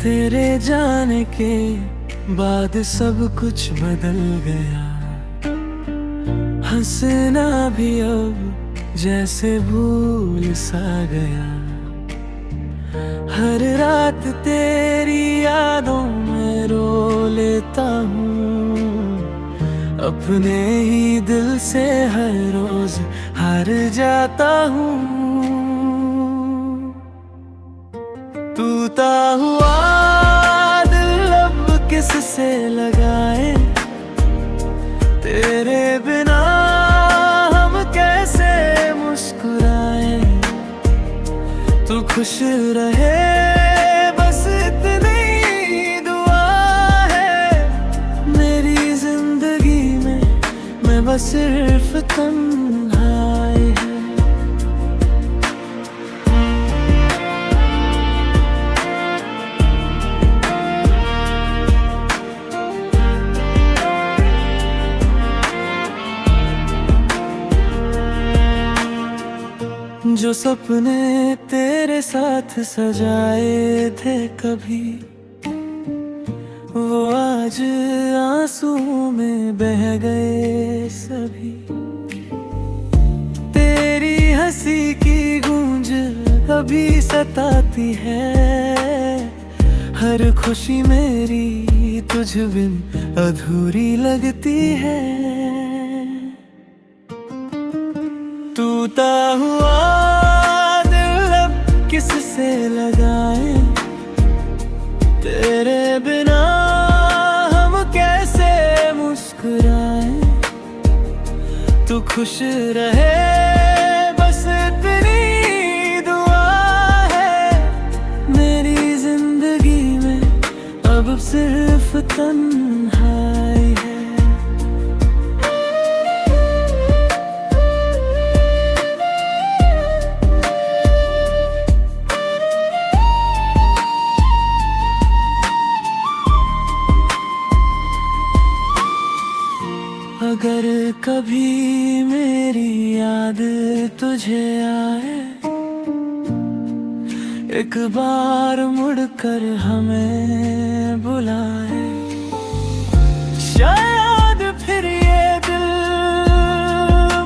तेरे जाने के बाद सब कुछ बदल गया। हंसना भी अब जैसे भूल सा गया। हर रात तेरी यादों में रो लेता हूँ। अपने ही दिल से हर रोज हार जाता हूँ। टूटा हुआ दिल अब किससे लगाए। तेरे बिना हम कैसे मुस्कुराए। तू खुश रहे बस इतनी दुआ है मेरी जिंदगी में। मैं बस सिर्फ तन्हाई है। जो सपने तेरे साथ सजाए थे कभी, वो आज आंसुओं में बह गए सभी। तेरी हंसी की गूंज कभी सताती है। हर खुशी मेरी तुझ बिन अधूरी लगती है। टूटा हुआ दिल अब किससे लगाए। तेरे बिना हम कैसे मुस्कुराए। तू खुश रहे बस इतनी दुआ है मेरी जिंदगी में। अब सिर्फ तन्हाई है। अगर कभी मेरी याद तुझे आए, एक बार मुड़कर हमें बुलाए। शायद फिर ये दिल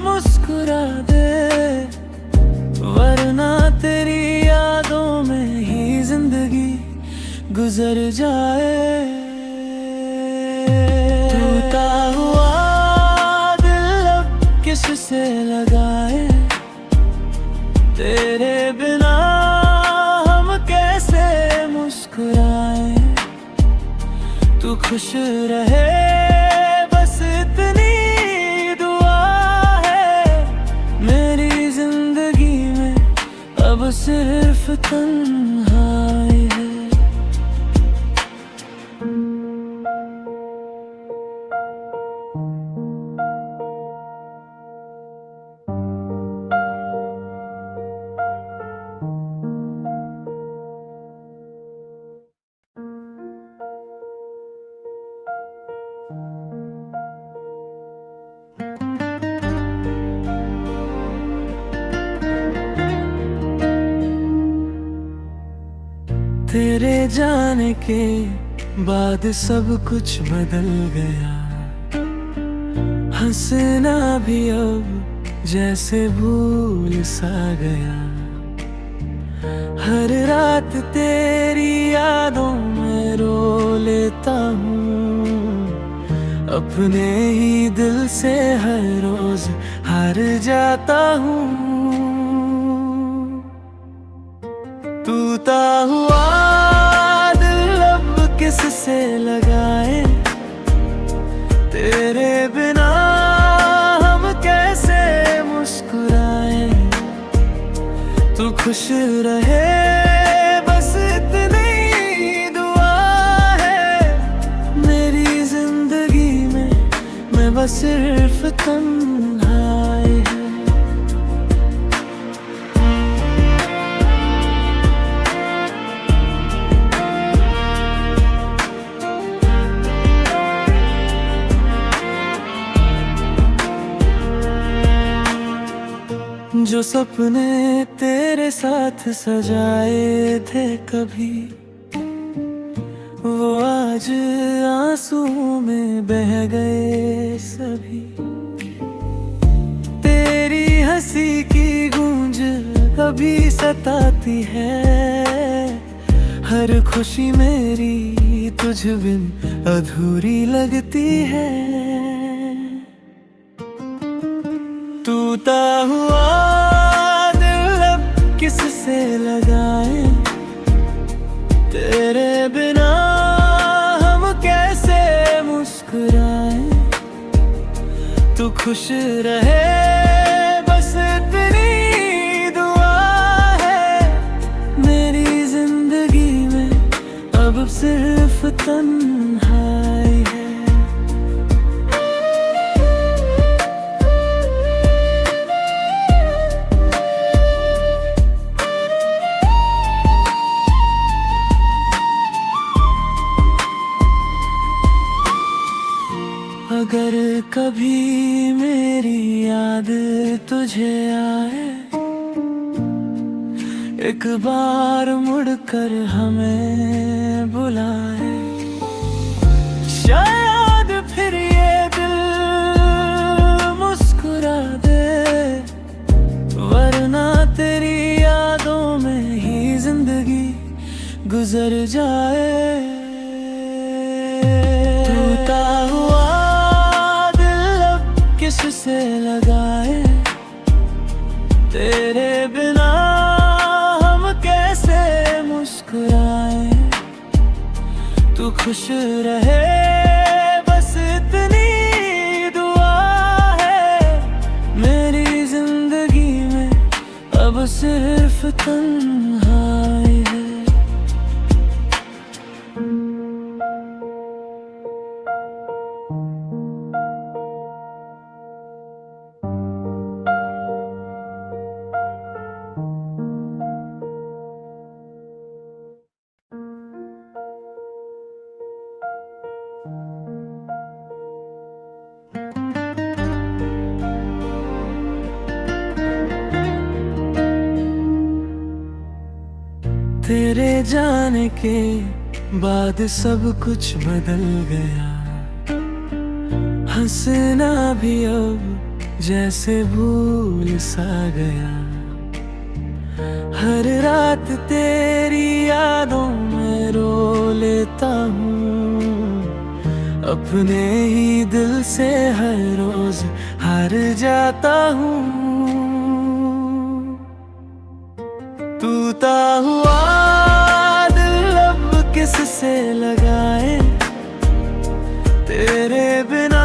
मुस्कुरा दे। वरना तेरी यादों में ही जिंदगी गुजर जाए। टूटा हुआ किससे लगाए। तेरे बिना हम कैसे मुस्कुराए। तू खुश रहे बस इतनी दुआ है मेरी जिंदगी में। अब सिर्फ तन्हाई है। तेरे जाने के बाद सब कुछ बदल गया। हंसना भी अब जैसे भूल सा गया। हर रात तेरी यादों में रो लेता हूँ। अपने ही दिल से हर रोज हार जाता हूँ। टूटा हुआ दिल अब किससे लगाए। तेरे बिना हम कैसे मुस्कुराए। तू खुश रहे बस इतनी दुआ है मेरी जिंदगी में। मैं बस सिर्फ तन्हाई है। जो सपने तेरे साथ सजाए थे कभी, आज आंसुओं में बह गए सभी। तेरी हंसी की गूंज कभी सताती है, हर खुशी मेरी तुझ बिन अधूरी लगती है। टूटा हुआ दिल अब किससे लगाए, तेरे बिना हम कैसे मुस्कुराए। तू खुश रहे बस इतनी दुआ है, मेरी जिंदगी में अब सिर्फ तन्हाई है। अगर कभी मेरी याद तुझे आए, एक बार मुड़कर हमें बुलाए। शायद फिर ये दिल मुस्कुरा दे, वरना तेरी यादों में ही जिंदगी गुजर जाए। टूटा हुआ किससे लगाए, तेरे बिना हम कैसे मुस्कुराए। तू खुश रहे बस इतनी दुआ है, मेरी जिंदगी में अब सिर्फ तन्हाई है। तेरे जाने के बाद सब कुछ बदल गया, हंसना भी अब जैसे भूल सा गया। हर रात तेरी यादों में रो लेता हूँ, अपने ही दिल से हर रोज हार जाता हूँ। टूटा हुआ दिल अब किससे लगाए, तेरे बिना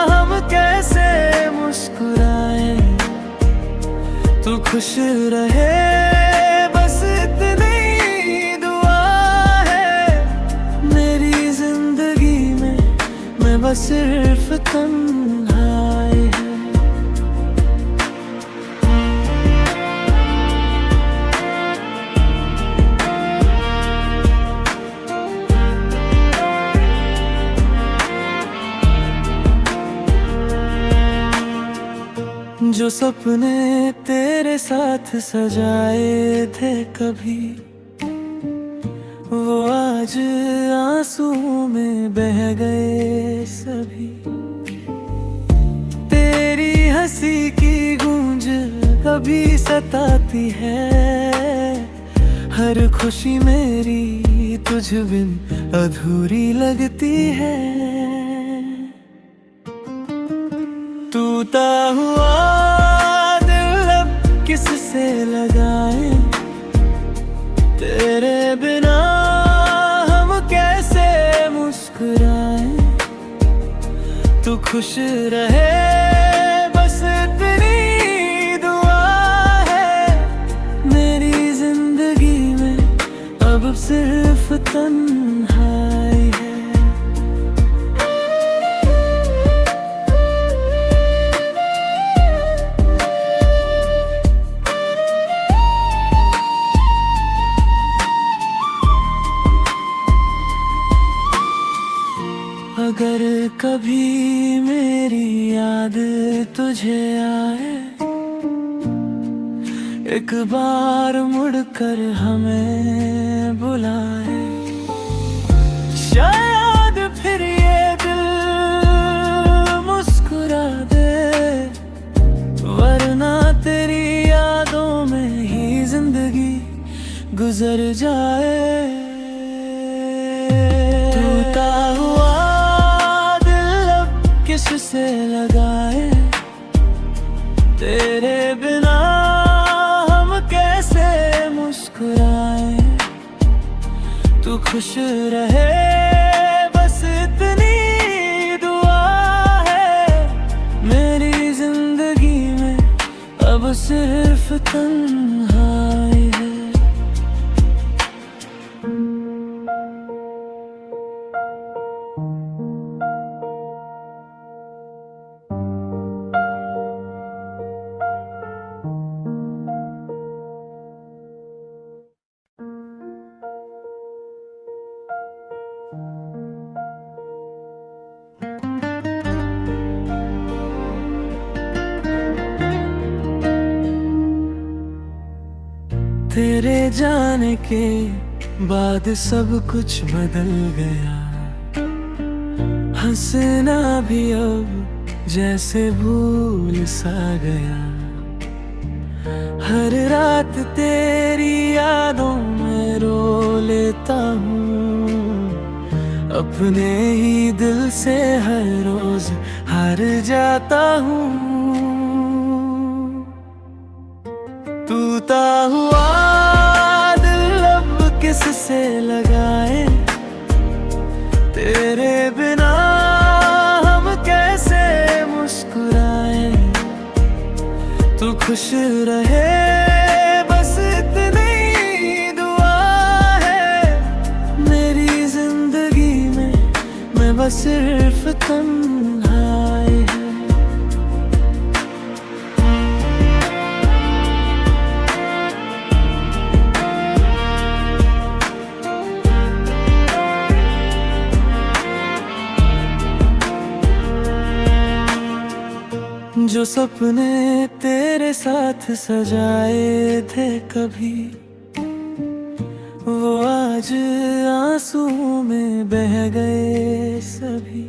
हम कैसे मुस्कुराए। तू खुश रहे बस इतनी दुआ है, मेरी जिंदगी में मैं बस सिर्फ तन्हाई है। जो सपने तेरे साथ सजाए थे कभी, वो आज आंसुओं में बह गए सभी। तेरी हंसी की गूंज कभी सताती है, हर खुशी मेरी तुझ बिन अधूरी लगती है। टूटा हुआ दिल अब किससे लगाए, तेरे बिना हम कैसे मुस्कुराए। तू खुश रहे बस इतनी दुआ है, मेरी जिंदगी में अब सिर्फ तन्हाई है। अगर कभी मेरी याद तुझे आए, एक बार मुड़कर हमें बुलाए। गुजर जाए। टूटा हुआ दिल अब किससे लगाए, तेरे बिना हम कैसे मुस्कुराए। तू खुश रहे बस इतनी दुआ है, मेरी जिंदगी में अब सिर्फ तन्हाई है। तेरे जाने के बाद सब कुछ बदल गया, हंसना भी अब जैसे भूल सा गया। हर रात तेरी यादों में रो लेता हूँ, अपने ही दिल से हर रोज हार जाता हूँ। टूटा हुआ दिल अब किससे लगाए, तेरे बिना हम कैसे मुस्कुराए। तू खुश रहे बस इतनी दुआ है, मेरी जिंदगी में मैं बस सिर्फ तन्हाई है। जो सपने तेरे साथ सजाए थे कभी, वो आज आंसुओं में बह गए सभी।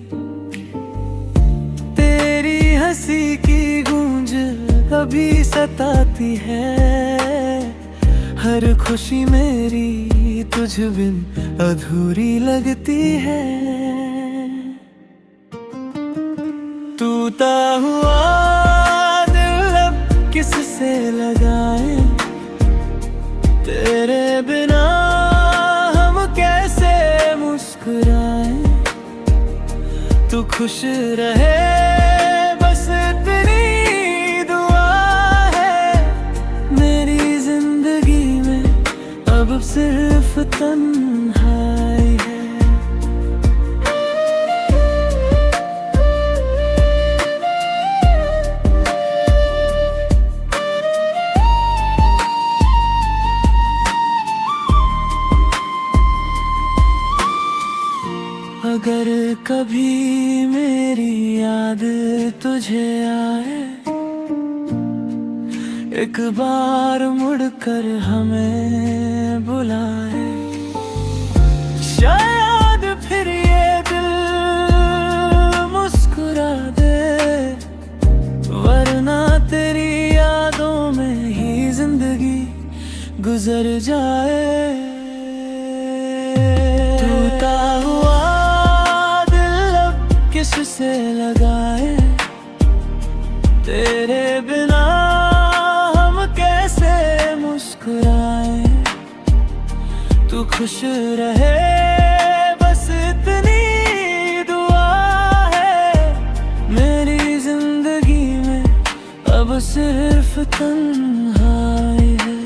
तेरी हंसी की गूंज कभी सताती है, हर खुशी मेरी तुझ बिन अधूरी लगती है। टूटा हुआ दिल अब किससे लगाए, तेरे बिना हम कैसे मुस्कुराए। तू खुश रहे बस इतनी दुआ है, मेरी जिंदगी में अब सिर्फ तन्हाई है। अगर कभी मेरी याद तुझे आए, एक बार मुड़कर हमें बुलाए। शायद फिर ये दिल मुस्कुरा दे, वरना तेरी यादों में ही जिंदगी गुजर जाए। टूटा हुआ किससे लगाए, तेरे बिना हम कैसे मुस्कुराए। तू खुश रहे बस इतनी दुआ है, मेरी जिंदगी में अब सिर्फ तन्हाई है।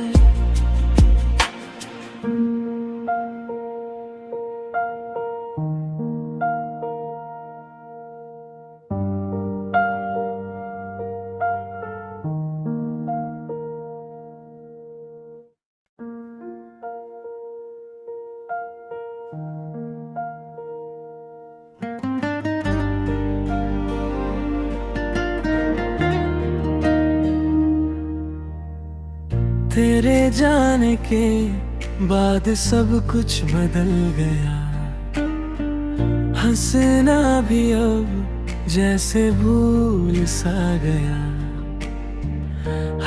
तेरे जाने के बाद सब कुछ बदल गया, हंसना भी अब जैसे भूल सा गया।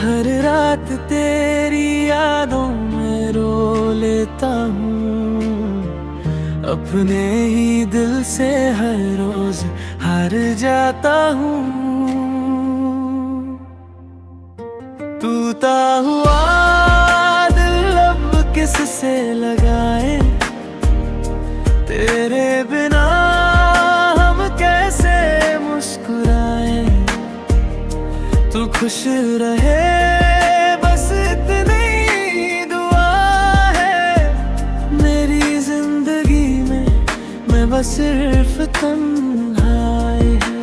हर रात तेरी यादों में मैं रो लेता हूँ, अपने ही दिल से हर रोज हार जाता हूँ। टूटा हुआ दिल अब किससे लगाए, तेरे बिना हम कैसे मुस्कुराए। तू खुश रहे बस इतनी दुआ है, मेरी जिंदगी में मैं बस सिर्फ तन्हाई है।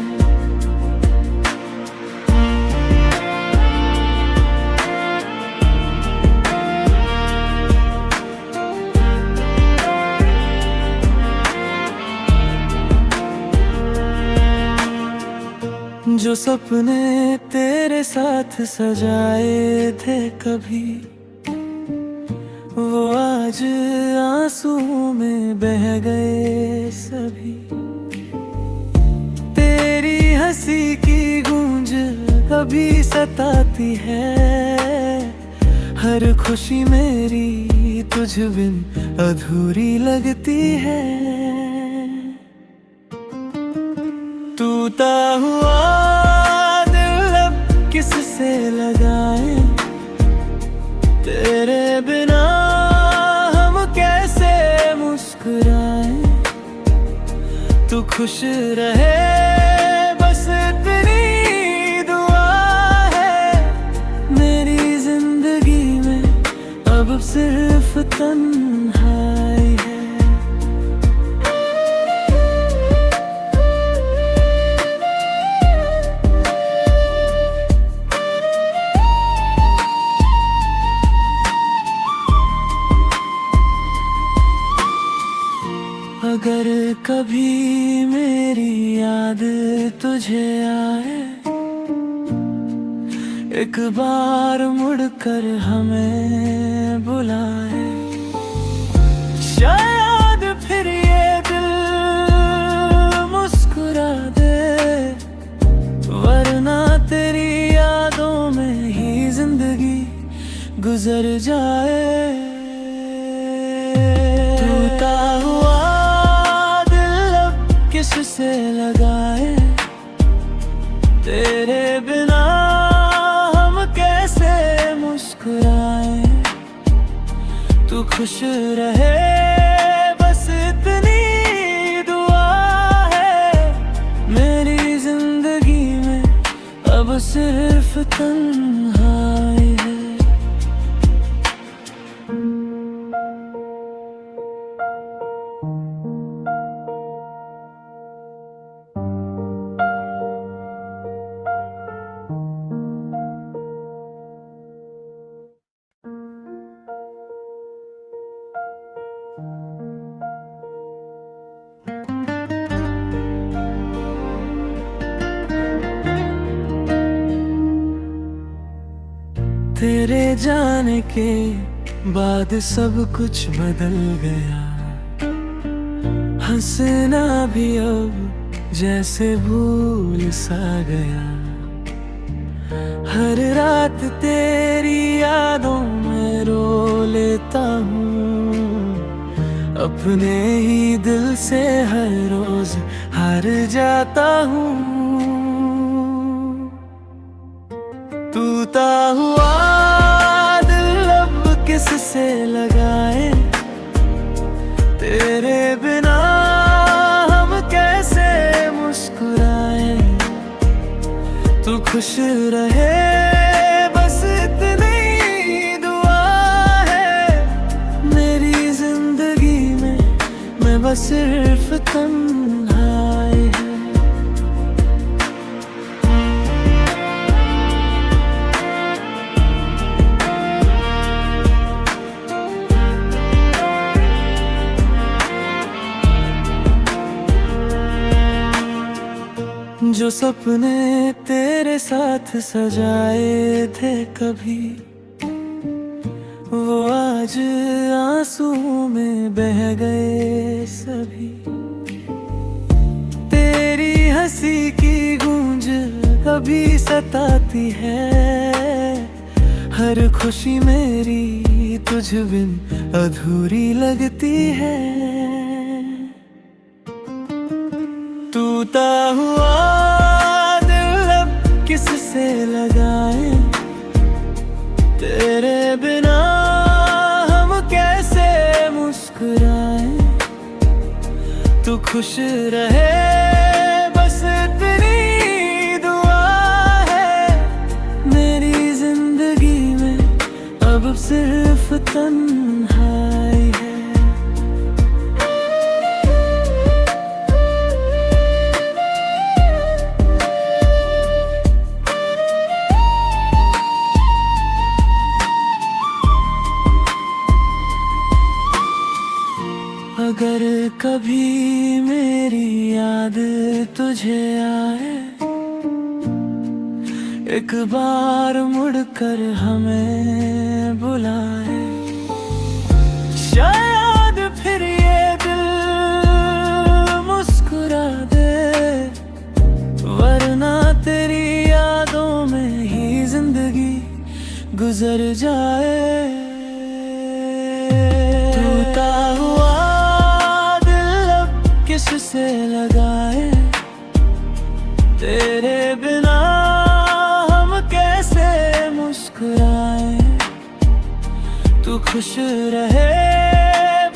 जो सपने तेरे साथ सजाए थे कभी, वो आज आंसू में बह गए सभी। तेरी हंसी की गूंज कभी सताती है, हर खुशी मेरी तुझ बिन अधूरी लगती है। टूटा हुआ दिल अब किससे लगाए, तेरे बिना हम कैसे मुस्कुराए। तू खुश रहे बस इतनी दुआ है, मेरी जिंदगी में अब सिर्फ तन्हाई है। अगर कभी मेरी याद तुझे आए, एक बार मुड़कर हमें बुलाए। शायद फिर ये दिल मुस्कुरा दे, वरना तेरी यादों में ही जिंदगी गुजर जाए। टूटा हुआ किससे लगाए, तेरे बिना हम कैसे मुस्कुराए। तू खुश रहे बस इतनी दुआ है, मेरी जिंदगी में अब सिर्फ तन्हाई है। तेरे जाने के बाद सब कुछ बदल गया, हंसना भी अब जैसे भूल सा गया। हर रात तेरी यादों में रो लेता हूँ, अपने ही दिल से हर रोज हार जाता हूँ। टूटा हुआ दिल अब किससे लगाए, तेरे बिना हम कैसे मुस्कुराए। तू खुश रहे बस इतनी दुआ है, मेरी जिंदगी में मैं बस सिर्फ तन्हाई है। जो सपने तेरे साथ सजाए थे कभी, वो आज आंसू में बह गए सभी। तेरी हंसी की गूंज कभी सताती है, हर खुशी मेरी तुझ बिन अधूरी लगती है। टूटा हुआ दिल अब किससे लगाए, तेरे बिना हम कैसे मुस्कुराए। तू खुश रहे बस इतनी दुआ है, मेरी जिंदगी में अब सिर्फ तन्हाई है। अगर कभी मेरी याद तुझे आए, एक बार मुड़कर हमें बुलाए। शायद फिर ये दिल मुस्कुरा दे, वरना तेरी यादों में ही जिंदगी गुजर जाए। टूटा हुआ किससे लगाए, तेरे बिना हम कैसे मुस्कुराए। तू खुश रहे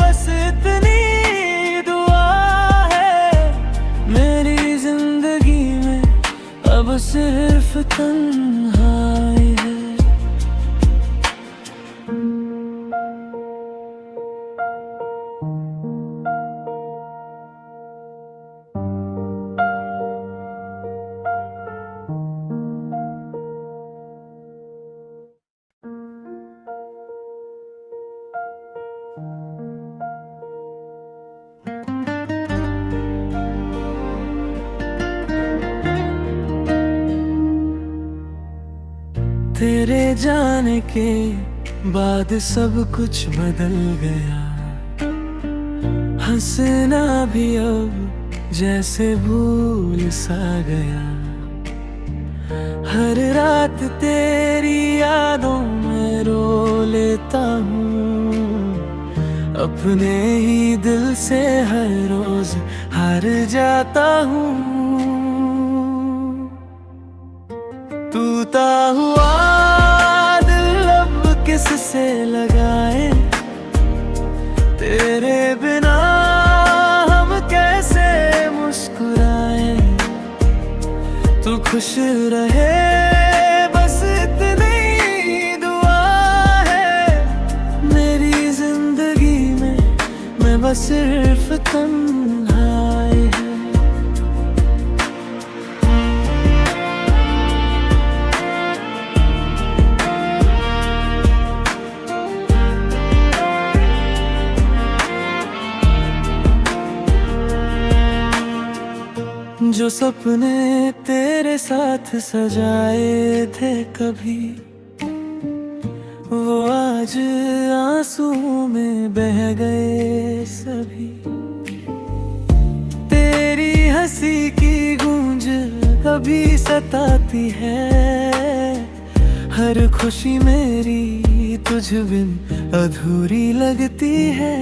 बस इतनी दुआ है, मेरी जिंदगी में अब सिर्फ तन्हाई है। तेरे जाने के बाद सब कुछ बदल गया, हंसना भी अब जैसे भूल सा गया। हर रात तेरी यादों में रो लेता हूँ, अपने ही दिल से हर रोज हार जाता हूँ। टूटा हुआ दिल अब किससे लगाए, तेरे बिना हम कैसे मुस्कुराए। तू खुश रहे बस इतनी दुआ है, मेरी जिंदगी में मैं बस सिर्फ तन्हाई है। जो सपने तेरे साथ सजाए थे कभी, वो आज आंसुओं में बह गए सभी। तेरी हंसी की गूंज कभी सताती है, हर खुशी मेरी तुझ बिन अधूरी लगती है।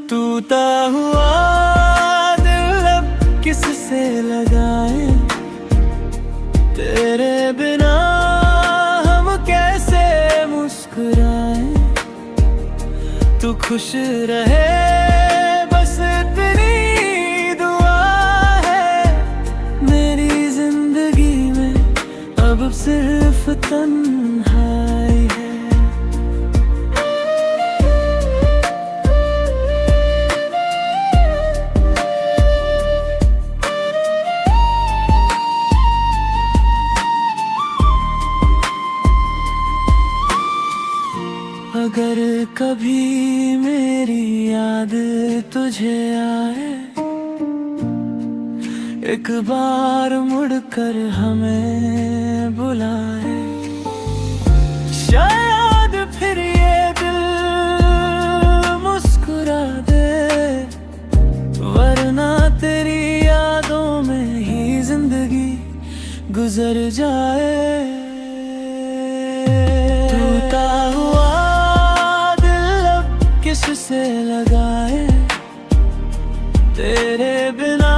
टूटा हुआ दिल अब किससे लगाए, तेरे बिना हम कैसे मुस्कुराए। तू खुश रहे बस इतनी दुआ है, मेरी जिंदगी में अब सिर्फ तन्हाई है। अगर कभी मेरी याद तुझे आए, एक बार मुड़कर हमें बुलाए। शायद फिर ये दिल मुस्कुरा दे, वरना तेरी यादों में ही जिंदगी गुजर जाए। तेरे बिना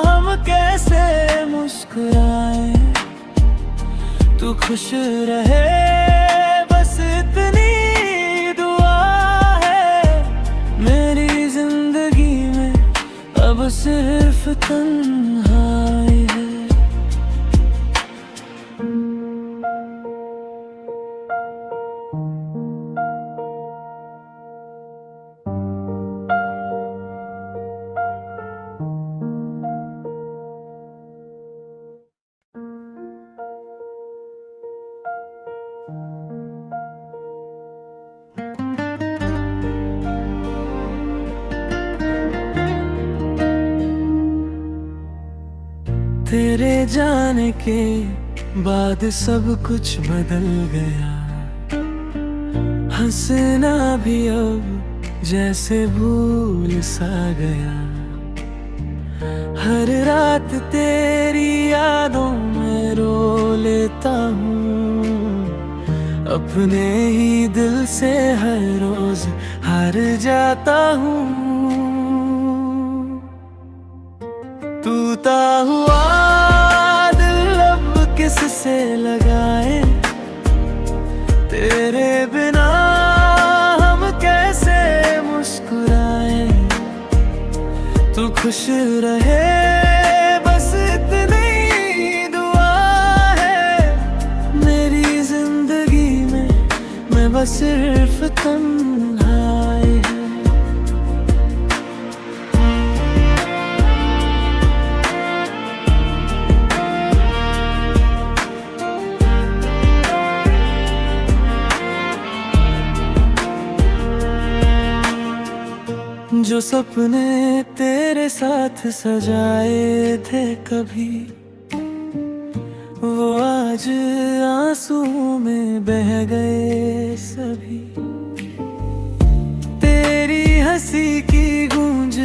हम कैसे मुस्कुराए, तू खुश रहे बस इतनी दुआ है। मेरी जिंदगी में अब सिर्फ तन्हाई है। तेरे जाने के बाद सब कुछ बदल गया, हंसना भी अब जैसे भूल सा गया। हर रात तेरी यादों में रो लेता हूँ, अपने ही दिल से हर रोज हार जाता हूँ। टूटा हुआ दिल अब किससे लगाए, तेरे बिना हम कैसे मुस्कुराए। तू खुश रहे बस इतनी दुआ है। मेरी जिंदगी में मैं बस सिर्फ तन्हाई है। जो सपने तेरे साथ सजाए थे कभी, वो आज आंसुओं में बह गए सभी। तेरी हंसी की गूंज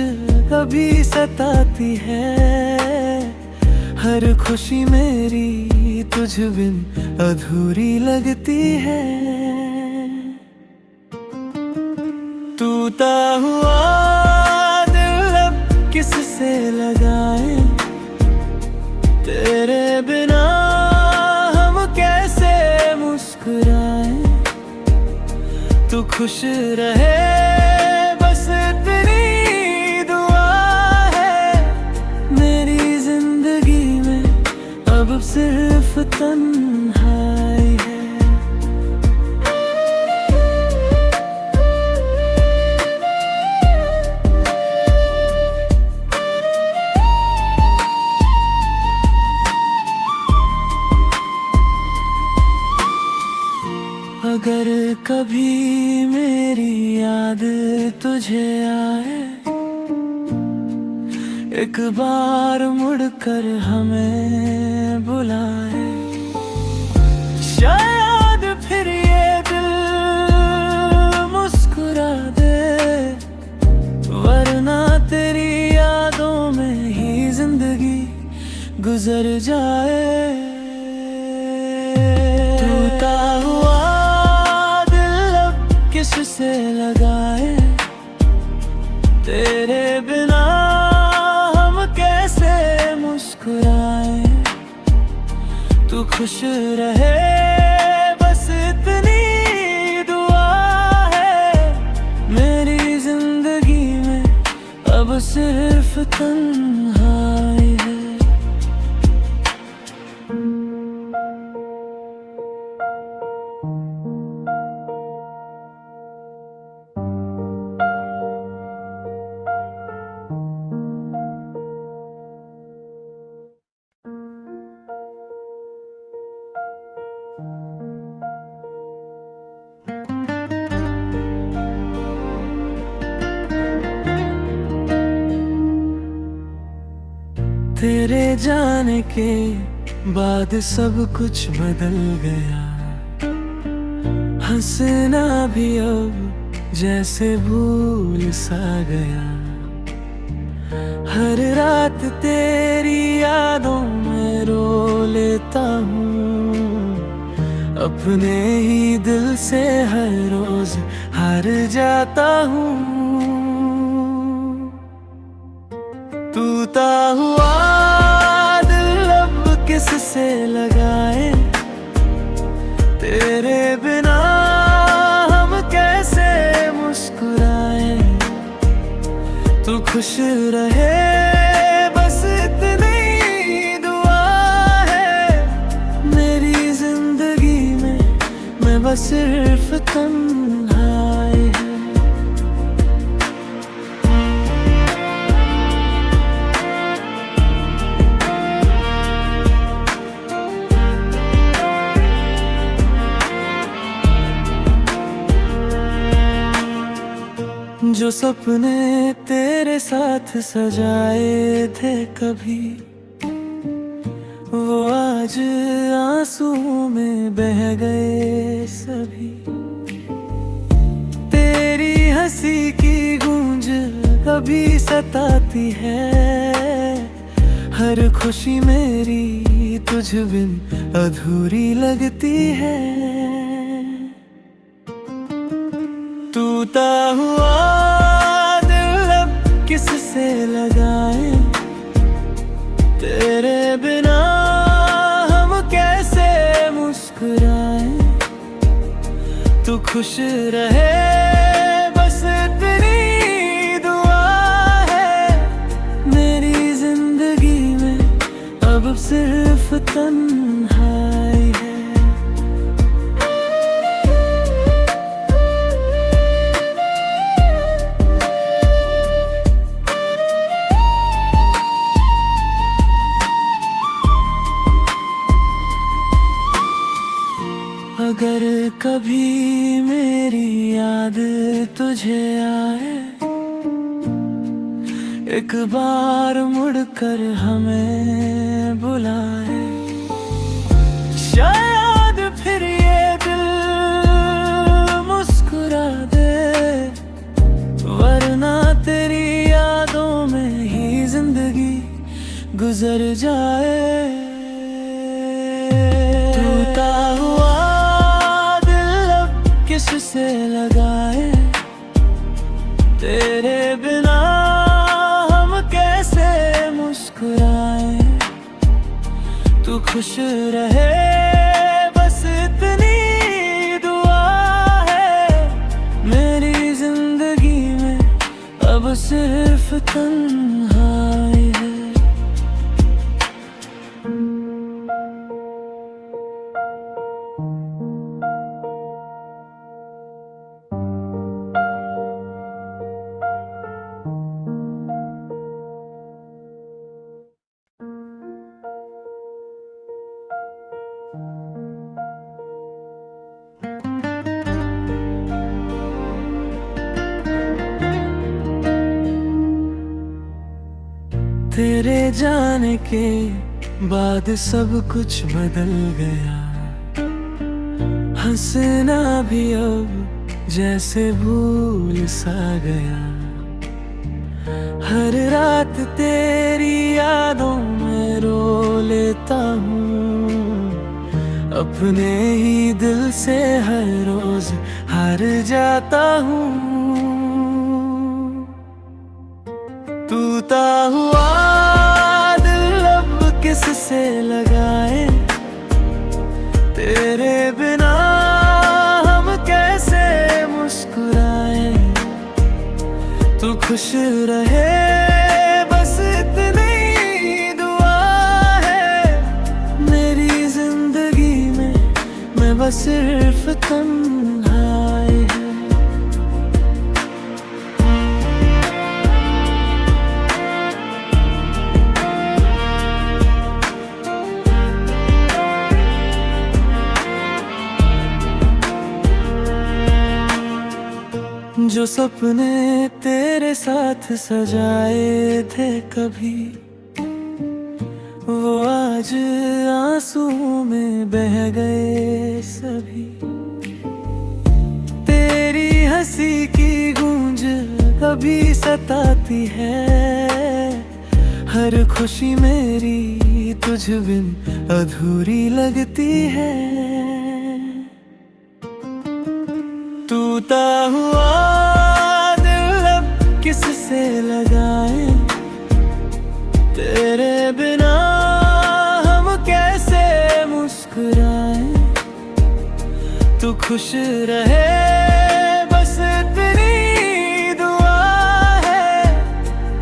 कभी सताती है, हर खुशी मेरी तुझ बिन अधूरी लगती है। टूटा हुआ दिल अब किससे लगाए, तेरे बिना हम कैसे मुस्कुराए। तू खुश रहे बस इतनी दुआ है। मेरी जिंदगी में अब सिर्फ तन्हाई है। अगर कभी मेरी याद तुझे आए, एक बार मुड़कर हमें बुलाए। शायद फिर ये दिल मुस्कुरा दे, वरना तेरी यादों में ही जिंदगी गुजर जाए। टूटा हुआ किससे लगाए, तेरे बिना हम कैसे मुस्कुराए। तू खुश रहे बस इतनी दुआ है। मेरी जिंदगी में अब सिर्फ तन्हाई है। तेरे जाने के बाद सब कुछ बदल गया, हंसना भी अब जैसे भूल सा गया। हर रात तेरी यादों में रो लेता हूँ, अपने ही दिल से हर रोज हार जाता हूँ। टूटा हुआ दिल अब किससे लगाए, तेरे बिना हम कैसे मुस्कुराए। तू खुश रहे बस इतनी दुआ है, मेरी जिंदगी में मैं बस सिर्फ तन्हाई है। जो सपने तेरे साथ सजाए थे कभी, वो आज आंसू में बह गए सभी। तेरी हंसी की गूंज कभी सताती है, हर खुशी मेरी तुझ बिन अधूरी लगती है। टूटा हुआ दिल अब किससे लगाए, तेरे बिना हम कैसे मुस्कुराए। तू खुश रहे बस इतनी दुआ है, मेरी जिंदगी में अब सिर्फ तन्हाई है। अगर कभी मेरी याद तुझे आए, एक बार मुड़कर हमें बुलाए। शायद फिर ये दिल मुस्कुरा दे, वरना तेरी यादों में ही जिंदगी गुजर जाए। टूटा हुआ किससे लगाए, तेरे बिना हम कैसे मुस्कुराए। तू खुश रहे बस इतनी दुआ है, मेरी जिंदगी में अब सिर्फ तन्हाई है। तेरे जाने के बाद सब कुछ बदल गया, हंसना भी अब जैसे भूल सा गया। हर रात तेरी यादों में रो लेता हूँ, अपने ही दिल से हर रोज हार जाता हूँ। टूटा हुआ दिल अब किससे लगाए, तेरे बिना हम कैसे मुस्कुराए। तू खुश रहे बस इतनी दुआ है, मेरी जिंदगी में मैं बस सिर्फ तन्हाई है। जो सपने तेरे साथ सजाए थे कभी, वो आज आंसू में बह गए सभी। तेरी हंसी की गूंज कभी सताती है, हर खुशी मेरी तुझ बिन अधूरी लगती है। टूटा हुआ दिल अब किससे लगाए, खुश रहे बस इतनी दुआ है।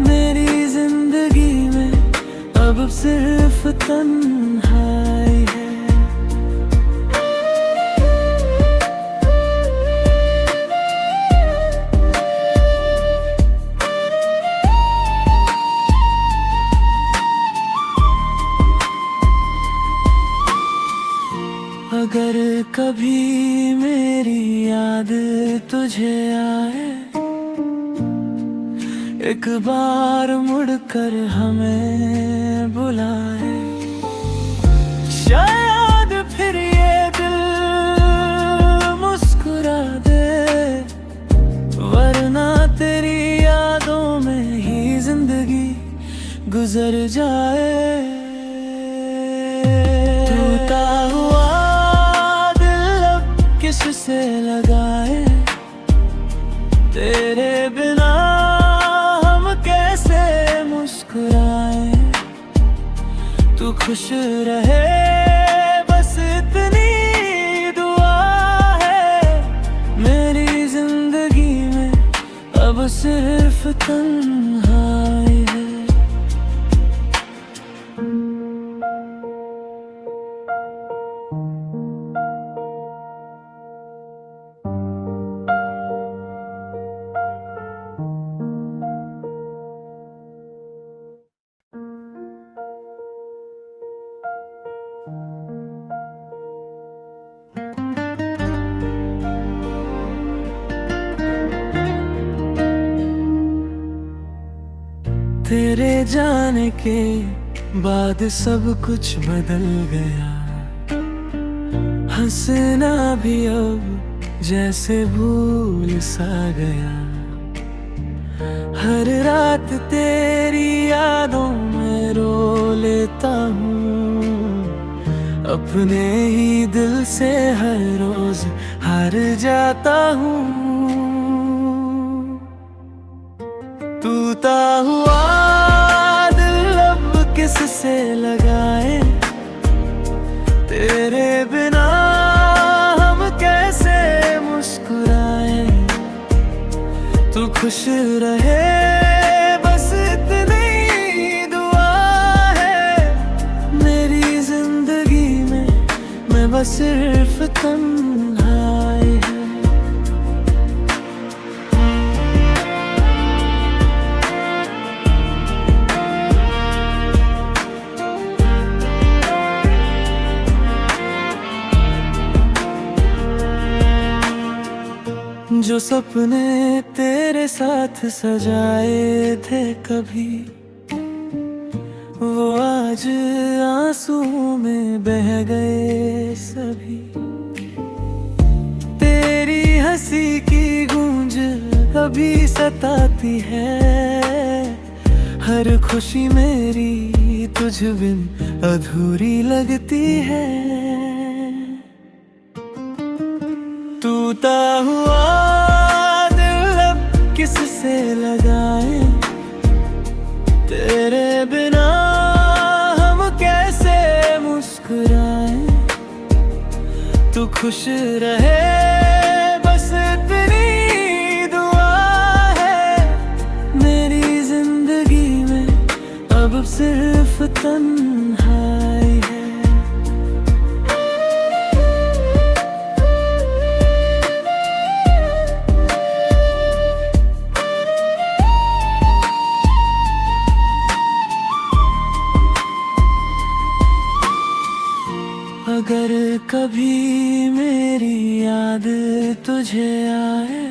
मेरी जिंदगी में अब सिर्फ तन्हाई है। अगर कभी मेरी याद तुझे आए, एक बार मुड़कर हमें बुलाए। शायद फिर ये दिल मुस्कुरा दे, वरना तेरी यादों में ही जिंदगी गुजर जाए। टूटा हुआ किससे लगाए, तेरे बिना हम कैसे मुस्कुराए। तू खुश रहे बस इतनी दुआ है। मेरी जिंदगी में अब सिर्फ तन्हाई है। तेरे जाने के बाद सब कुछ बदल गया। हंसना भी अब जैसे भूल सा गया। हर रात तेरी यादों में रो लेता हूँ। अपने ही दिल से हर रोज हार जाता हूँ। टूटा हुआ दिल अब किससे लगाए, तेरे बिना हम कैसे मुस्कुराए। तू खुश रहे बस इतनी दुआ है। मेरी जिंदगी में मैं बस सिर्फ तन्हाई है। जो सपने तेरे साथ सजाए थे कभी, वो आज आंसू में बह गए सभी। तेरी हंसी की गूंज कभी सताती है। हर खुशी मेरी तुझ बिन अधूरी लगती है। टूटा हुआ दिल अब किससे लगाए, तेरे बिना हम कैसे मुस्कुराए। तू खुश रहे बस इतनी दुआ है। मेरी जिंदगी में अब सिर्फ तन्हाई है। अगर कभी मेरी याद तुझे आए,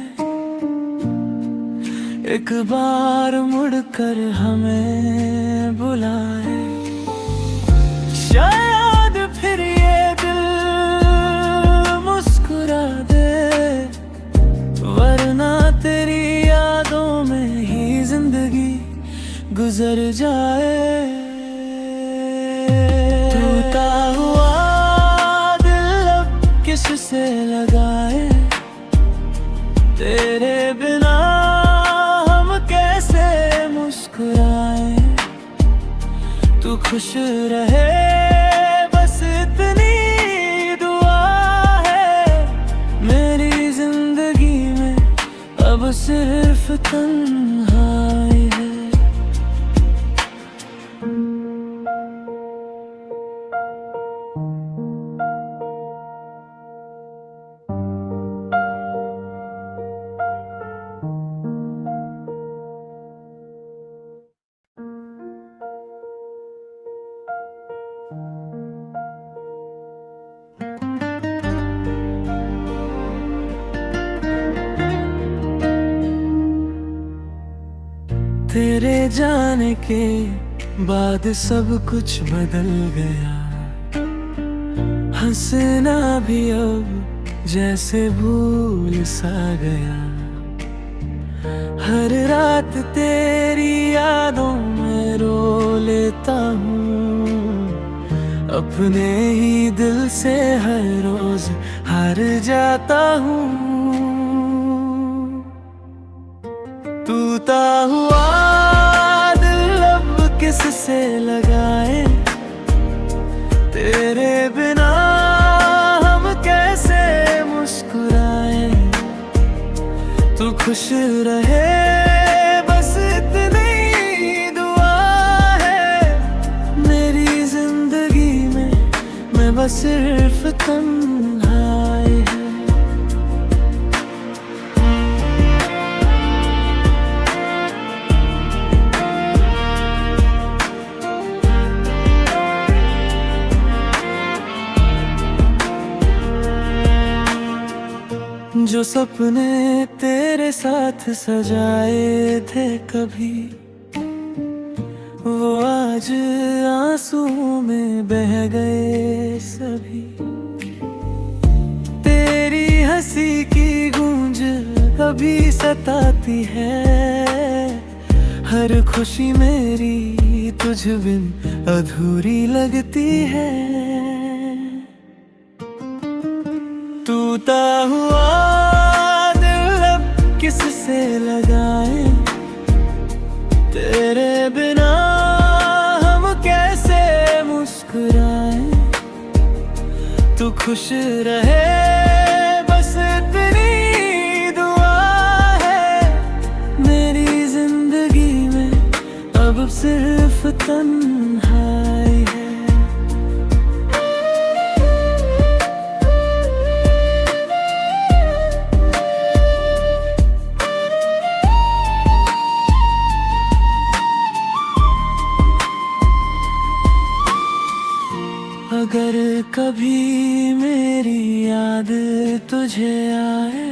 एक बार मुड़कर हमें बुलाए। शायद फिर ये दिल मुस्कुरा दे, वरना तेरी यादों में ही जिंदगी गुजर जाए। टूटा हुआ किससे लगाए, तेरे बिना हम कैसे मुस्कुराए। तू खुश रहे बस इतनी दुआ है। सिर्फ तन्हाई है। तेरे जाने के बाद सब कुछ बदल गया, हंसना भी अब जैसे भूल सा गया। हर रात तेरी यादों में रो लेता हूँ, अपने ही दिल से हर रोज हार जाता हूँ। टूटा हुआ दिल अब किससे लगाए, तेरे बिना हम कैसे मुस्कुराए। तू खुश रहे बस इतनी दुआ है मेरी जिंदगी में, मैं बस सिर्फ तन्हाई है। जो सपने तेरे साथ सजाए थे कभी, वो आज आंसुओं में बह गए सभी। तेरी हंसी की गूंज कभी सताती है, हर खुशी मेरी तुझ बिन अधूरी लगती है। टूटा हुआ दिल अब किससे लगाए, तेरे बिना हम कैसे मुस्कुराए। तू खुश रहे बस इतनी दुआ है मेरी जिंदगी में, अब सिर्फ तन्हाई है। अगर कभी मेरी याद तुझे आए,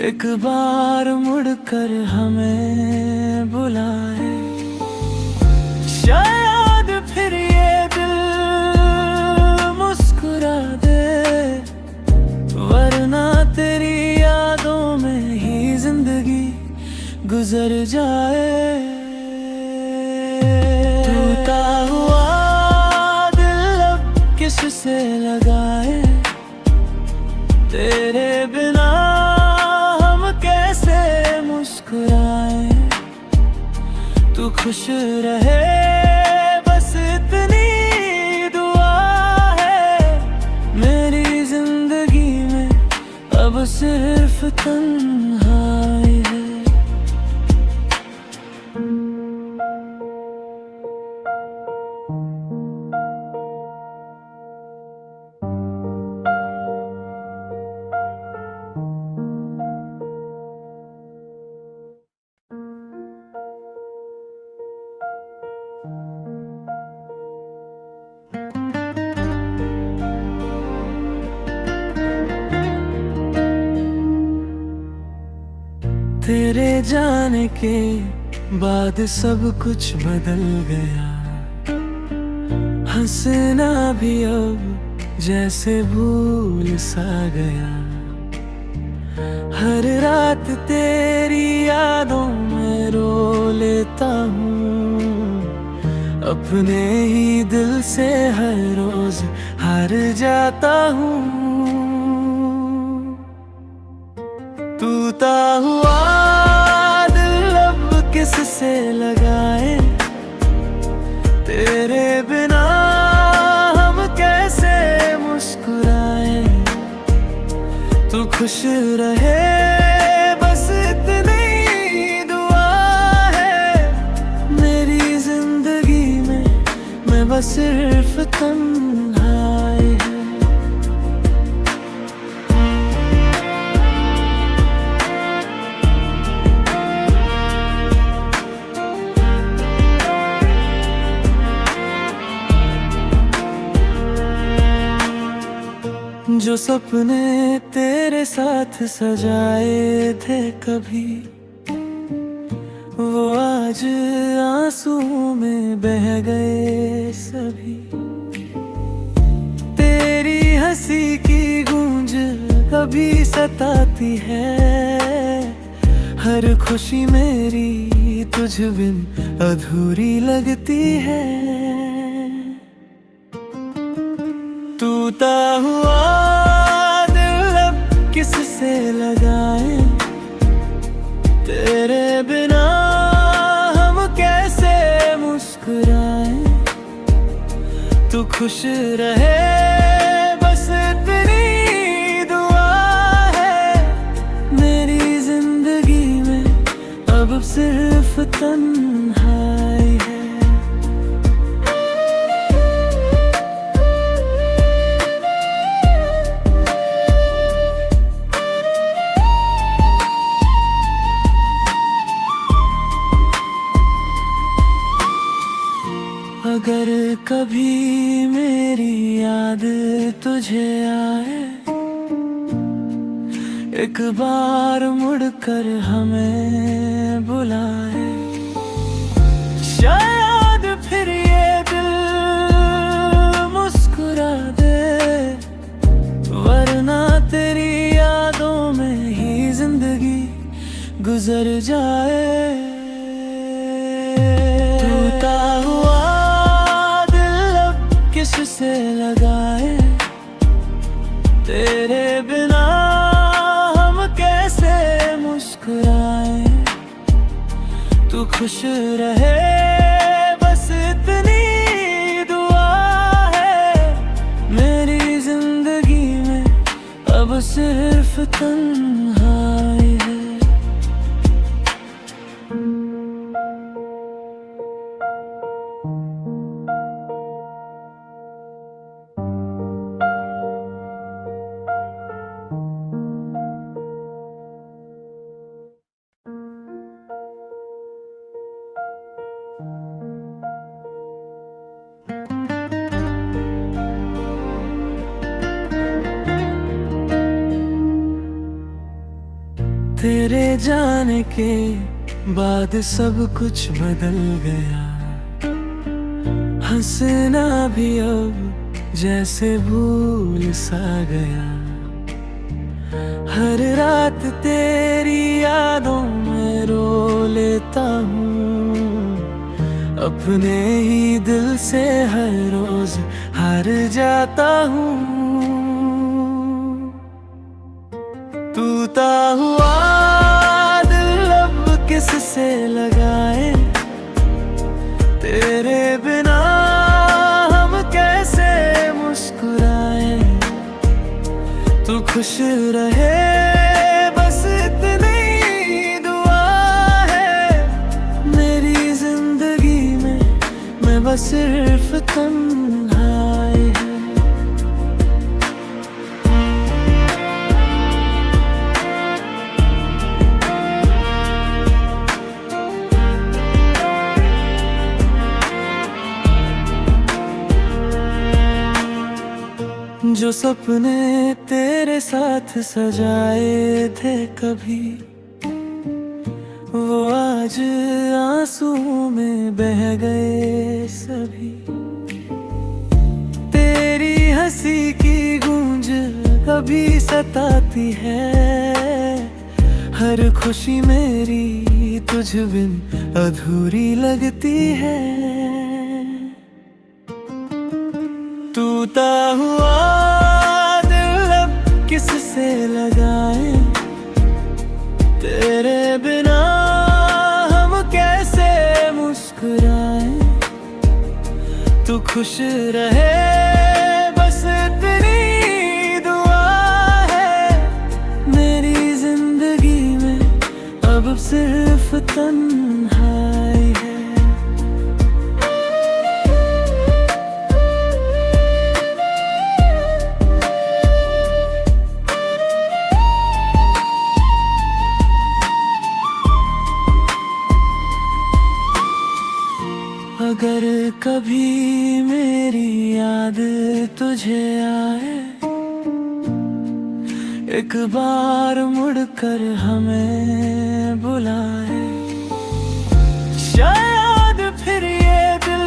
एक बार मुड़कर हमें बुलाए। शायद फिर ये दिल मुस्कुरा दे, वरना तेरी यादों में ही जिंदगी गुजर जाए। टूटा हुआ किससे लगाए, तेरे बिना हम कैसे मुस्कुराए। तू खुश रहे बस इतनी दुआ है मेरी जिंदगी में, अब सिर्फ तन्हाई है। तेरे जाने के बाद सब कुछ बदल गया, हंसना भी अब जैसे भूल सा गया। हर रात तेरी यादों में रो लेता हूँ, अपने ही दिल से हर रोज हार जाता हूँ। टूटा हुआ दिल अब किससे लगाए, तेरे बिना हम कैसे मुस्कुराए। तू खुश रहे तन्हाई है। जो सपने तेरे साथ सजाए थे कभी, वो आज आंसू में बह गए सभी। तेरी हंसी की गूंज कभी सताती है, हर खुशी मेरी तुझ बिन अधूरी लगती है। टूटा हुआ दिल अब किससे लगाए, तेरे बिना हम कैसे मुस्कुराए। तू खुश रहे बस इतनी दुआ है, मेरी जिंदगी में अब सिर्फ तन्हाई है। अगर कभी मेरी याद तुझे आए, एक बार मुड़कर हमें बुलाए। शायद फिर ये दिल मुस्कुरा दे, वरना तेरी यादों में ही जिंदगी गुजर जाए। टूटा हुआ किससे लगाए, तेरे बिना हम कैसे मुस्कुराए। तू खुश रहे बस इतनी दुआ है, मेरी जिंदगी में अब सिर्फ तन्हाई है। तेरे जाने के बाद सब कुछ बदल गया, हंसना भी अब जैसे भूल सा गया। हर रात तेरी यादों में रो लेता हूँ, अपने ही दिल से हर रोज हार जाता हूँ। टूटा हुआ दिल अब किससे लगाए, तेरे बिना हम कैसे मुस्कुराए। तू खुश रहे बस इतनी दुआ है, मेरी जिंदगी में मैं बस सिर्फ तन्हाई है। जो सपने तेरे साथ सजाए थे कभी, वो आज आंसू में बह गए सभी। तेरी हंसी की गूंज कभी सताती है, हर खुशी मेरी तुझ बिन अधूरी लगती है। टूटा हुआ दिल अब किससे लगाए, तेरे बिना हम कैसे मुस्कुराए। तू खुश रहे बस इतनी दुआ है, मेरी जिंदगी में अब सिर्फ तन्हाई है। अगर कभी मेरी याद तुझे आए, एक बार मुड़कर हमें बुलाए, शायद फिर ये दिल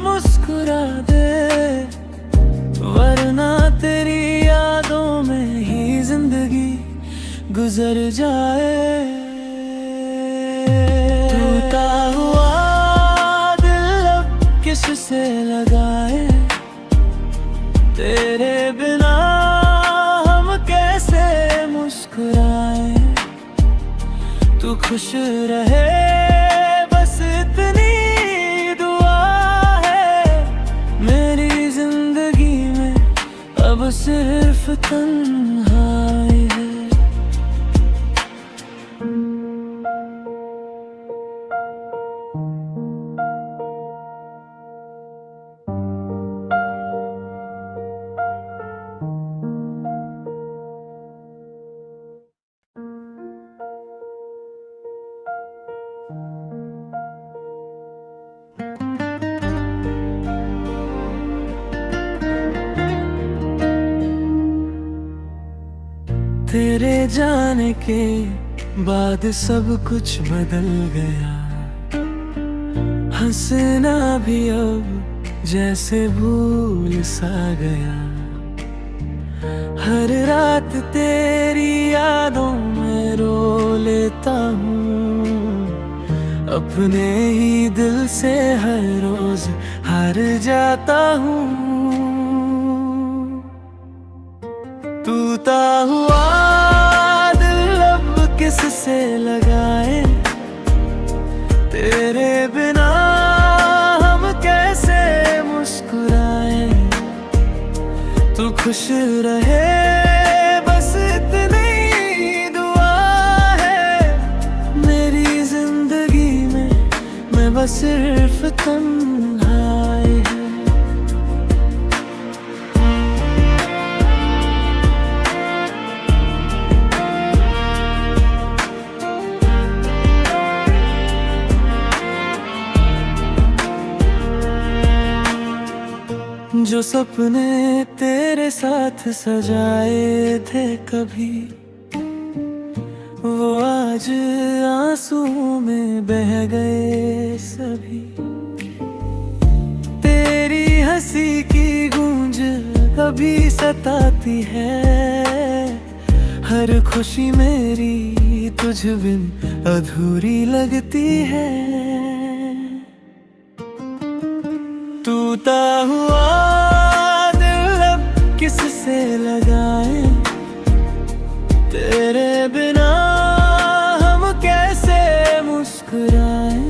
मुस्कुरा दे, वरना तेरी यादों में ही जिंदगी गुजर जाए। टूटा हुआ दिल अब किससे लगाए, तेरे बिना हम कैसे मुस्कुराए। तू खुश रहे बस इतनी दुआ है, मेरी जिंदगी में अब सिर्फ तन्हाई है। तेरे जाने के बाद सब कुछ बदल गया, हंसना भी अब जैसे भूल सा गया। हर रात तेरी यादों में रो लेता हूँ, अपने ही दिल से हर रोज हार जाता हूँ। टूटा हुआ दिल अब किससे लगाए, तेरे बिना हम कैसे मुस्कुराए। तू खुश रहे बस इतनी दुआ है, मेरी जिंदगी में मैं बस सिर्फ तन्हाई है। जो सपने तेरे साथ सजाए थे कभी, वो आज आंसुओं में बह गए सभी। तेरी हंसी की गूंज कभी सताती है, हर खुशी मेरी तुझ बिन अधूरी लगती है। टूटा हुआ दिल अब किससे लगाए, तेरे बिना हम कैसे मुस्कुराए।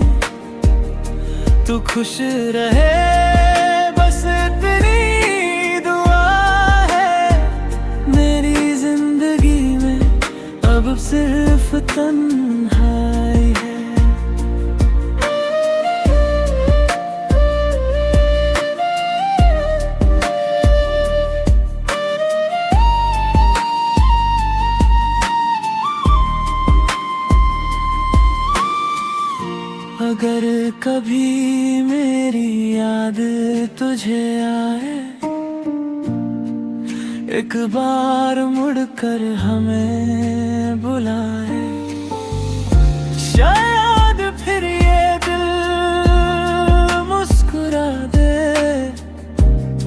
तू खुश रहे बस इतनी दुआ है, मेरी जिंदगी में अब सिर्फ तन्हाई है। अगर कभी मेरी याद तुझे आए, एक बार मुड़कर हमें बुलाए, शायद फिर ये दिल मुस्कुरा दे,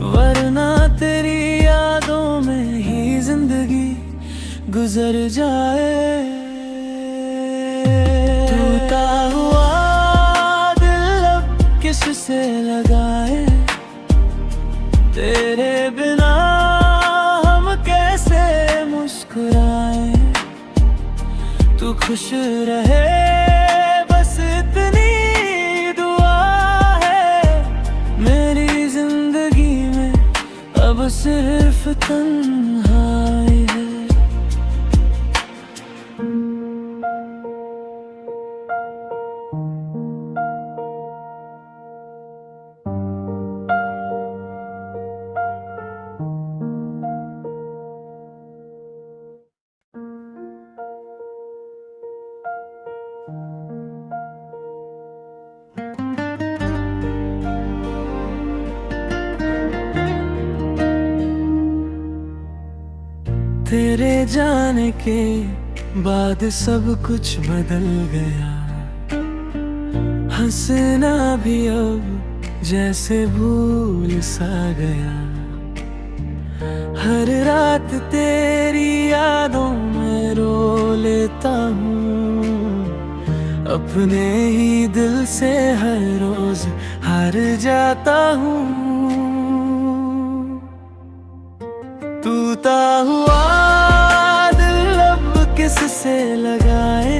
वरना तेरी यादों में ही जिंदगी गुजर जाए। टूटा हुआ किससे लगाए, तेरे बिना हम कैसे मुस्कुराए। तू खुश रहे बस इतनी दुआ है, मेरी जिंदगी में अब सिर्फ तन्हाई है। तेरे जाने के बाद सब कुछ बदल गया। हंसना भी अब जैसे भूल सा गया। हर रात तेरी यादों में रो लेता हूँ। अपने ही दिल से हर रोज हार जाता हूँ। टूटा हुआ दिल अब किससे लगाए।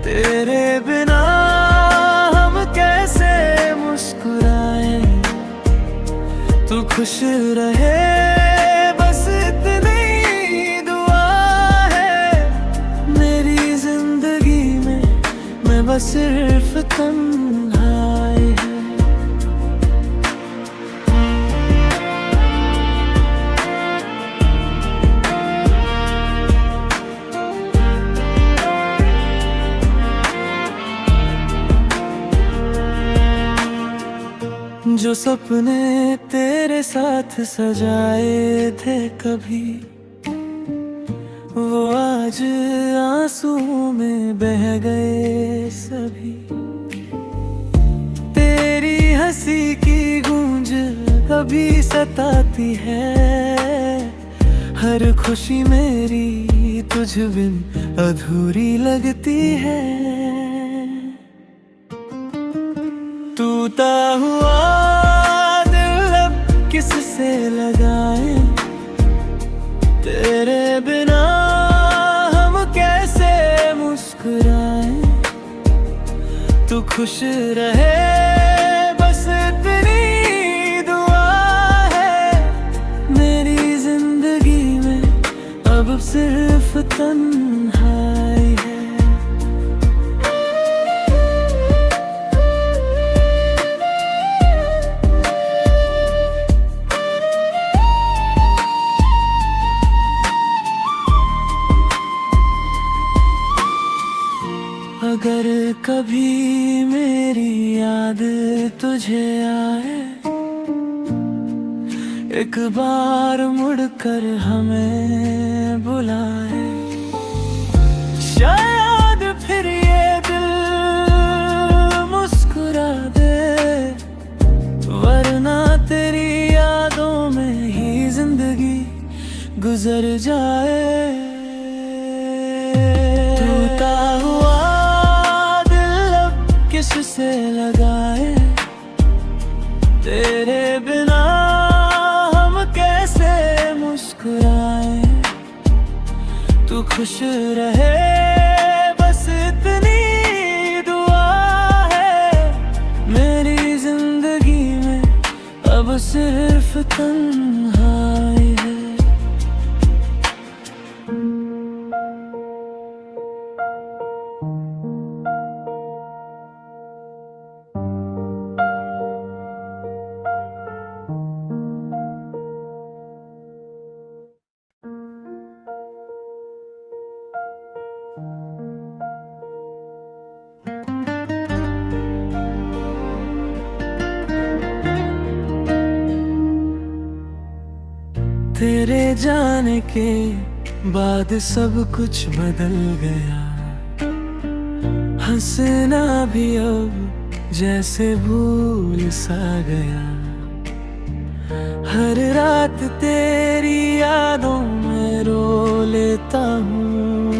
तेरे बिना हम कैसे मुस्कुराए। तू खुश रहे बस इतनी दुआ है मेरी जिंदगी में। मैं बस सिर्फ तन्हाई है। जो सपने तेरे साथ सजाए थे कभी, वो आज आंसुओं में बह गए सभी। तेरी हंसी की गूंज कभी सताती है। हर खुशी मेरी तुझ बिन अधूरी लगती है। टूटा हुआ दिल अब किससे लगाए। तेरे बिना हम कैसे मुस्कुराए। तू खुश रहे बस इतनी दुआ है मेरी जिंदगी में। अब सिर्फ तन्हाई है। अगर कभी मेरी याद तुझे आए, एक बार मुड़कर हमें बुलाए। शायद फिर ये दिल मुस्कुरा दे। वरना तेरी यादों में ही जिंदगी गुजर जाए। टूटा हुआ किससे लगाए। तेरे बिना हम कैसे मुस्कुराए। तू खुश रहे बस इतनी दुआ है मेरी जिंदगी में। अब सिर्फ तन्हाई है। तेरे जाने के बाद सब कुछ बदल गया। हंसना भी अब जैसे भूल सा गया। हर रात तेरी यादों में रो लेता हूँ।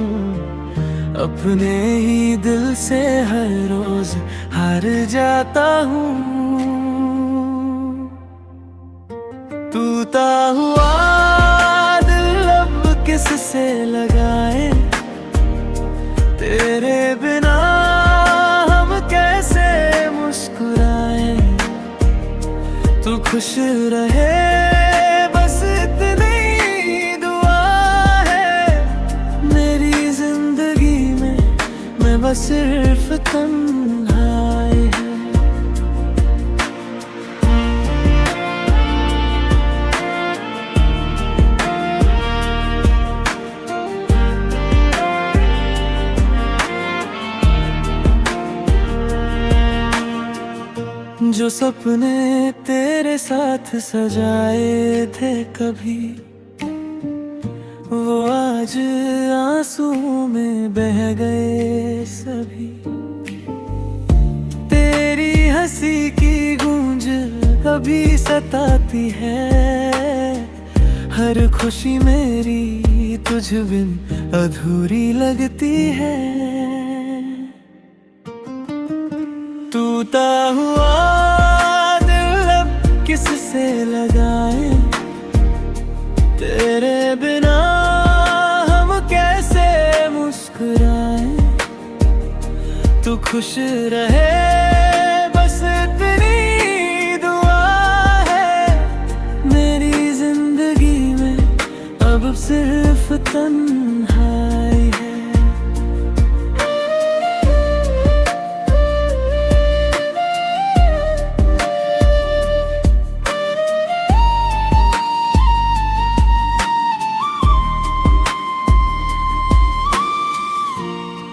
अपने ही दिल से हर रोज हार जाता हूँ। टूटा हुआ दिल अब किससे लगाए। तेरे बिना हम कैसे मुस्कुराए। तू खुश रहे बस इतनी दुआ है मेरी जिंदगी में। मैं बस सिर्फ तन्हाई है। जो सपने तेरे साथ सजाए थे कभी, आज आंसू में बह गए सभी, तेरी हंसी की गूंज कभी सताती है। हर खुशी मेरी तुझ बिन अधूरी लगती है। टूटा हुआ दिल अब किससे लगाए, तेरे बिना हम कैसे मुस्कुराए। तू खुश रहे बस इतनी दुआ है, मेरी जिंदगी में अब सिर्फ तन्हाई है।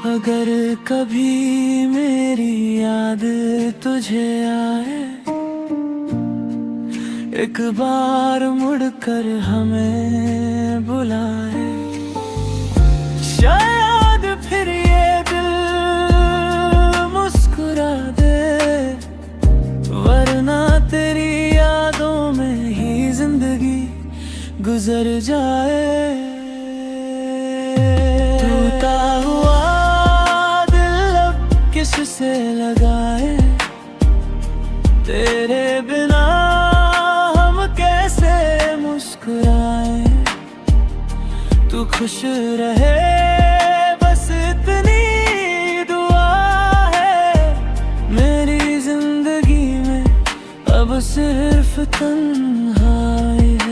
अगर कभी मेरी याद तुझे आए, एक बार मुड़कर हमें बुलाए। शायद फिर ये दिल मुस्कुरा दे, वरना तेरी यादों में ही जिंदगी गुजर जाए। टूटा हुआ किससे लगाए, तेरे बिना हम कैसे मुस्कुराए। तू खुश रहे बस इतनी दुआ है, मेरी जिंदगी में अब सिर्फ तन्हाई है।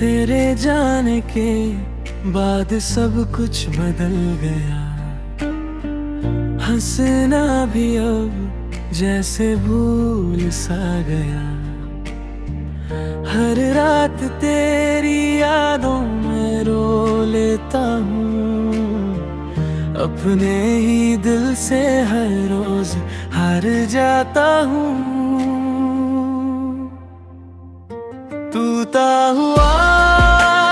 तेरे जाने के बाद सब कुछ बदल गया, हंसना भी अब जैसे भूल सा गया। हर रात तेरी यादों में रो लेता हूँ, अपने ही दिल से हर रोज हार जाता हूँ। टूटा हुआ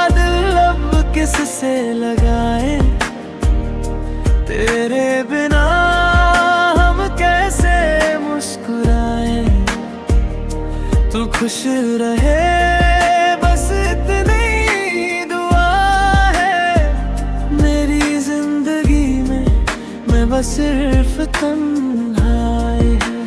दिल अब किससे लगाए, तेरे बिना हम कैसे मुस्कुराए। तू खुश रहे बस इतनी दुआ है, मेरी जिंदगी में मैं बस सिर्फ तन्हाई है।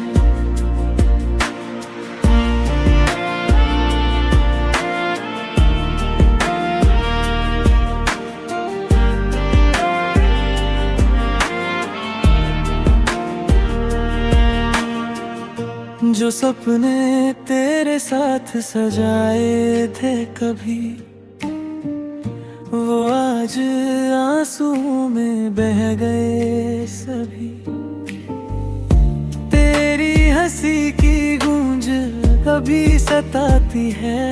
जो सपने तेरे साथ सजाए थे कभी, वो आज आंसू में बह गए सभी। तेरी हंसी की गूंज कभी सताती है,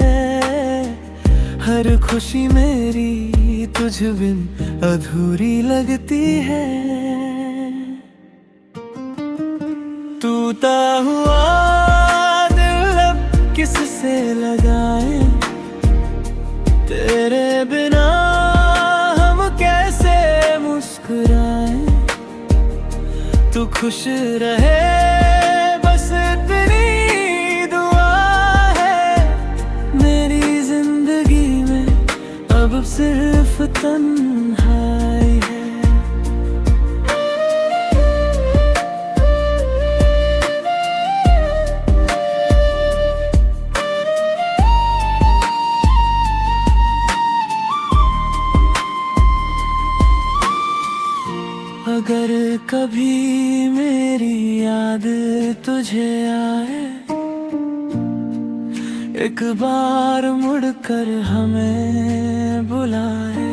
हर खुशी मेरी तुझ बिन अधूरी लगती है। टूटा हुआ दिल अब किससे लगाए, तेरे बिना हम कैसे मुस्कुराए। तू खुश रहे बस इतनी दुआ है, मेरी जिंदगी में अब सिर्फ तन्हाई है। अगर कभी मेरी याद तुझे आए, एक बार मुड़कर हमें बुलाए।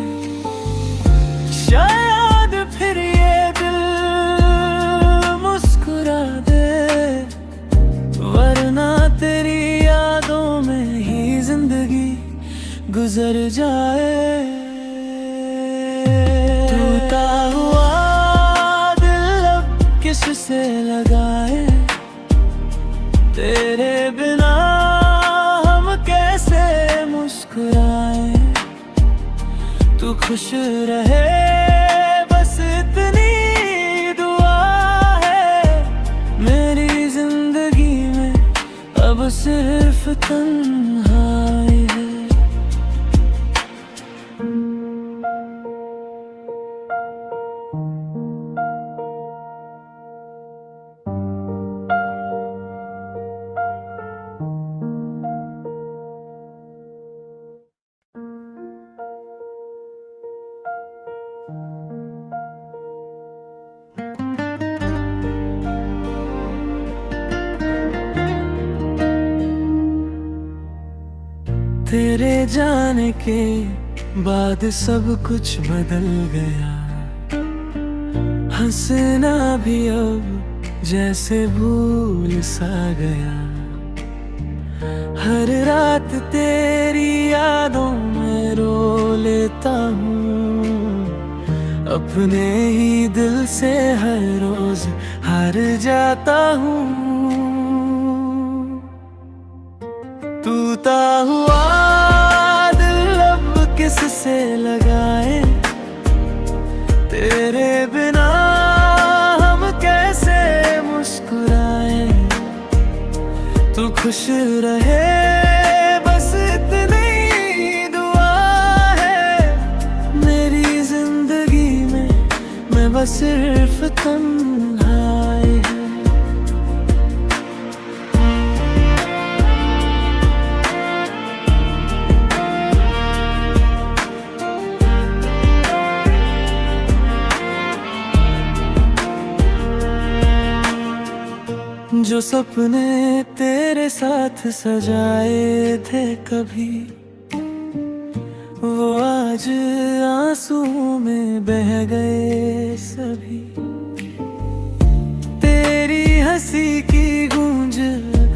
किससे लगाए, तेरे बिना हम कैसे मुस्कुराए। तू खुश रहे बस इतनी दुआ है, मेरी जिंदगी में अब सिर्फ तन्हाई है। तेरे जाने के बाद सब कुछ बदल गया, हंसना भी अब जैसे भूल सा गया। हर रात तेरी यादों में रो लेता हूँ, अपने ही दिल से हर रोज हार जाता हूँ। टूटा हुआ दिल अब किससे लगाए, तेरे बिना हम कैसे मुस्कुराए। तू खुश रहे बस इतनी दुआ है, मेरी जिंदगी में मैं बस सिर्फ तन्हाई है। जो सपने तेरे साथ सजाए थे कभी, वो आज आंसुओं में बह गए सभी। तेरी हंसी की गूंज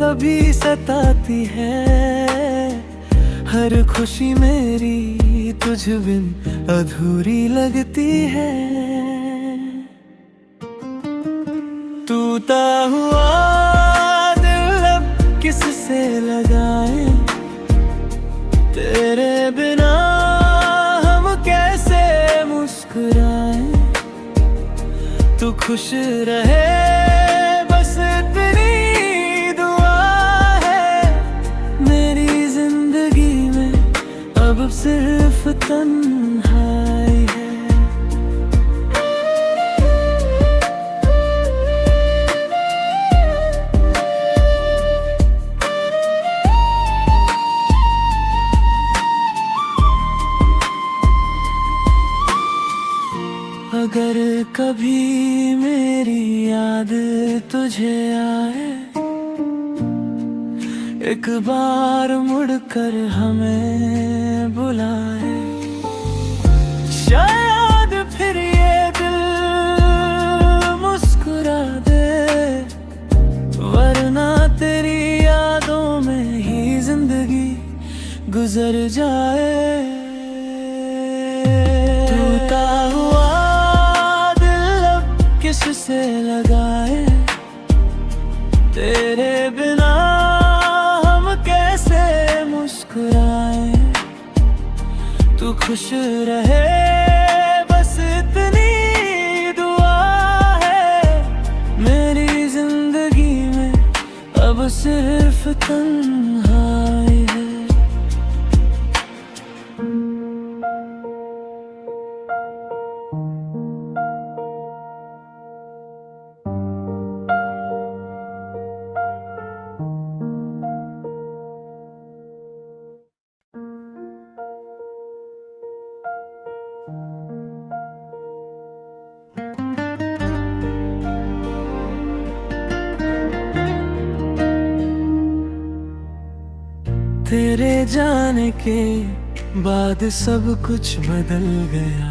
कभी सताती है, हर खुशी मेरी तुझ बिन अधूरी लगती है। टूटा हुआ दिल अब किससे लगाए, तेरे बिना हम कैसे मुस्कुराए। तू खुश रहे बस इतनी दुआ है, मेरी जिंदगी में अब सिर्फ तन्हाई है। अगर कभी मेरी याद तुझे आए, एक बार मुड़कर हमें बुलाए। शायद फिर ये दिल मुस्कुरा दे, वरना तेरी यादों में ही जिंदगी गुजर जाए। टूटा हुआ किससे लगाए, तेरे बिना हम कैसे मुस्कुराए। तू खुश रहे बस इतनी दुआ है, मेरी जिंदगी में अब सिर्फ तन्हाई है। तेरे जाने के बाद सब कुछ बदल गया,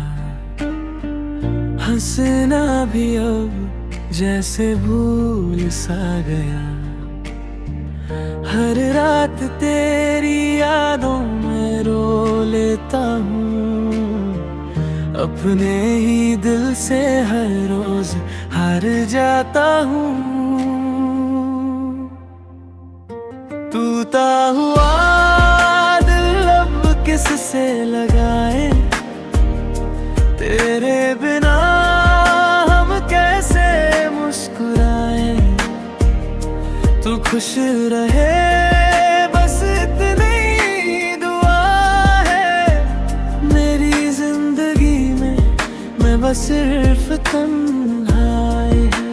हंसना भी अब जैसे भूल सा गया। हर रात तेरी यादों में रो लेता हूँ, अपने ही दिल से हर रोज हार जाता हूँ। टूटा हुआ दिल अब किससे लगाए, तेरे बिना हम कैसे मुस्कुराए। तू खुश रहे बस इतनी दुआ है मेरी जिंदगी में, मैं बस सिर्फ तन्हाई है।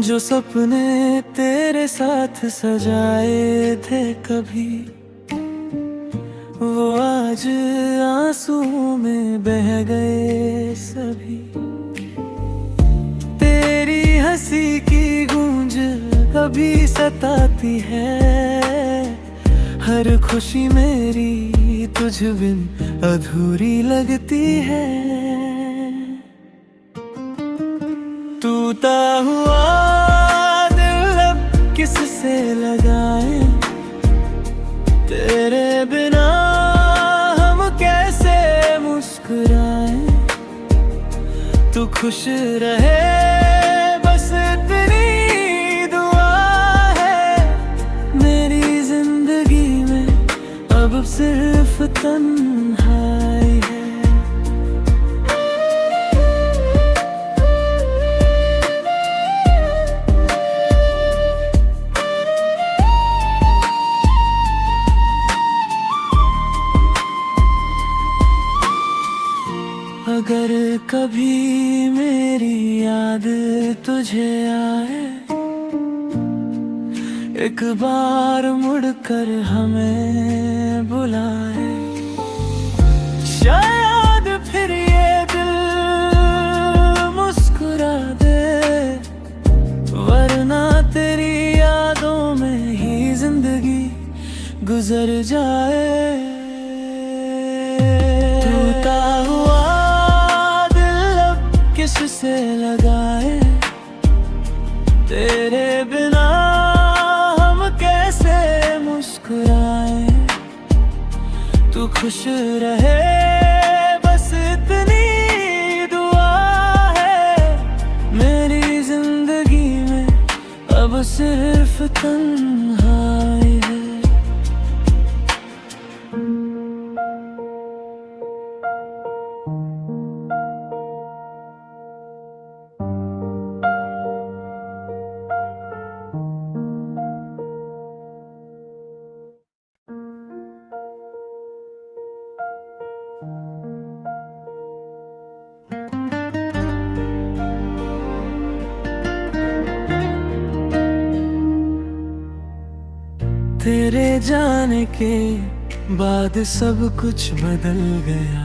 जो सपने तेरे साथ सजाए थे कभी, वो आज आंसू में बह गए सभी। तेरी हंसी की गूंज कभी सताती है, हर खुशी मेरी तुझ बिन अधूरी लगती है। टूटा हुआ दिल अब किससे लगाए, तेरे बिना हम कैसे मुस्कुराए। तू खुश रहे बस इतनी दुआ है मेरी जिंदगी में, अब सिर्फ तन्हाई है। अगर कभी मेरी याद तुझे आए, एक बार मुड़कर हमें बुलाए। शायद फिर ये दिल मुस्कुरा दे, वरना तेरी यादों में ही जिंदगी गुजर जाए। टूटा हुआ किससे लगाए, तेरे बिना हम कैसे मुस्कुराए। तू खुश रहे बस इतनी दुआ है मेरी जिंदगी में, अब सिर्फ तन्हाई है। तेरे जाने के बाद सब कुछ बदल गया,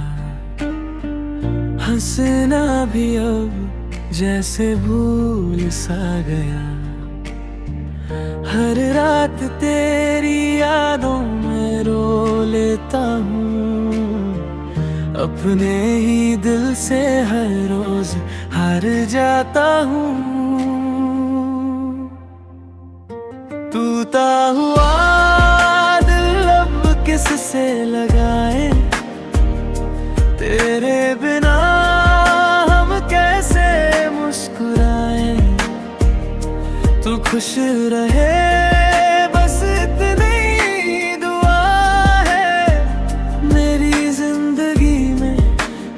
हंसना भी अब जैसे भूल सा गया। हर रात तेरी यादों में रो लेता हूँ, अपने ही दिल से हर रोज हार जाता हूँ। टूटा हुआ दिल अब किससे लगाए, तेरे बिना हम कैसे मुस्कुराए। तू खुश रहे बस इतनी दुआ है मेरी जिंदगी में,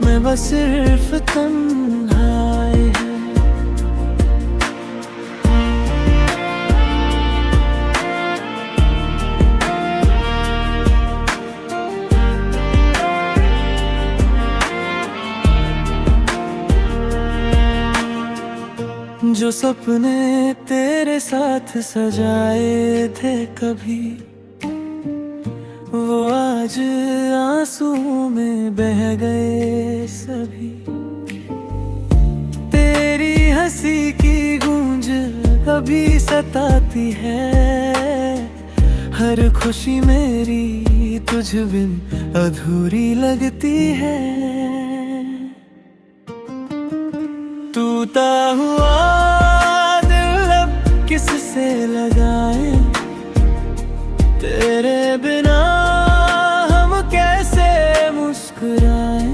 मैं बस सिर्फ तन्हाई है। जो सपने तेरे साथ सजाए थे कभी, वो आज आंसू में बह गए सभी। तेरी हंसी की गूंज कभी सताती है, हर खुशी मेरी तुझ बिन अधूरी लगती है। तू टूटा हुआ दिल अब किससे लगाए, तेरे बिना हम कैसे मुस्कुराए।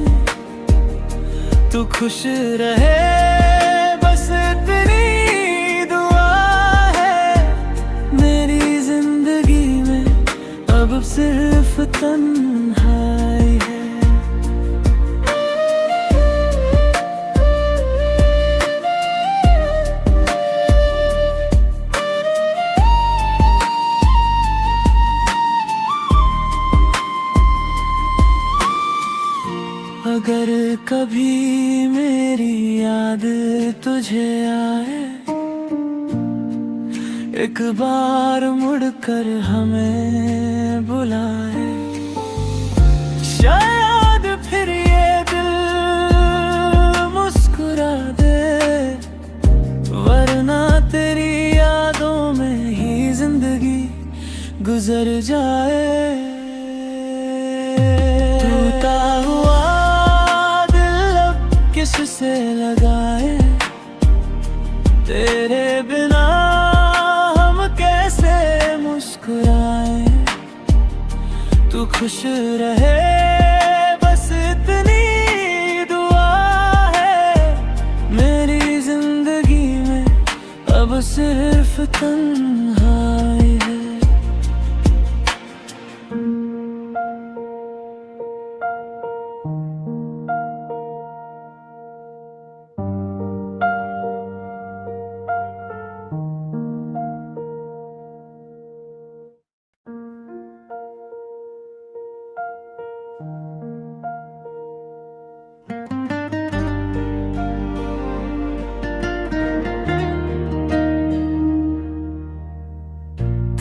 तू खुश रहे बस इतनी दुआ है, मेरी जिंदगी में अब सिर्फ तन्हाई है। अगर कभी मेरी याद तुझे आए, एक बार मुड़कर हमें बुलाए। शायद फिर ये दिल मुस्कुरा दे, वरना तेरी यादों में ही जिंदगी गुजर जाए। टूटा हुआ किससे लगाए, तेरे बिना हम कैसे मुस्कुराए। तू खुश रहे बस इतनी दुआ है, मेरी जिंदगी में अब सिर्फ तन्हाई है।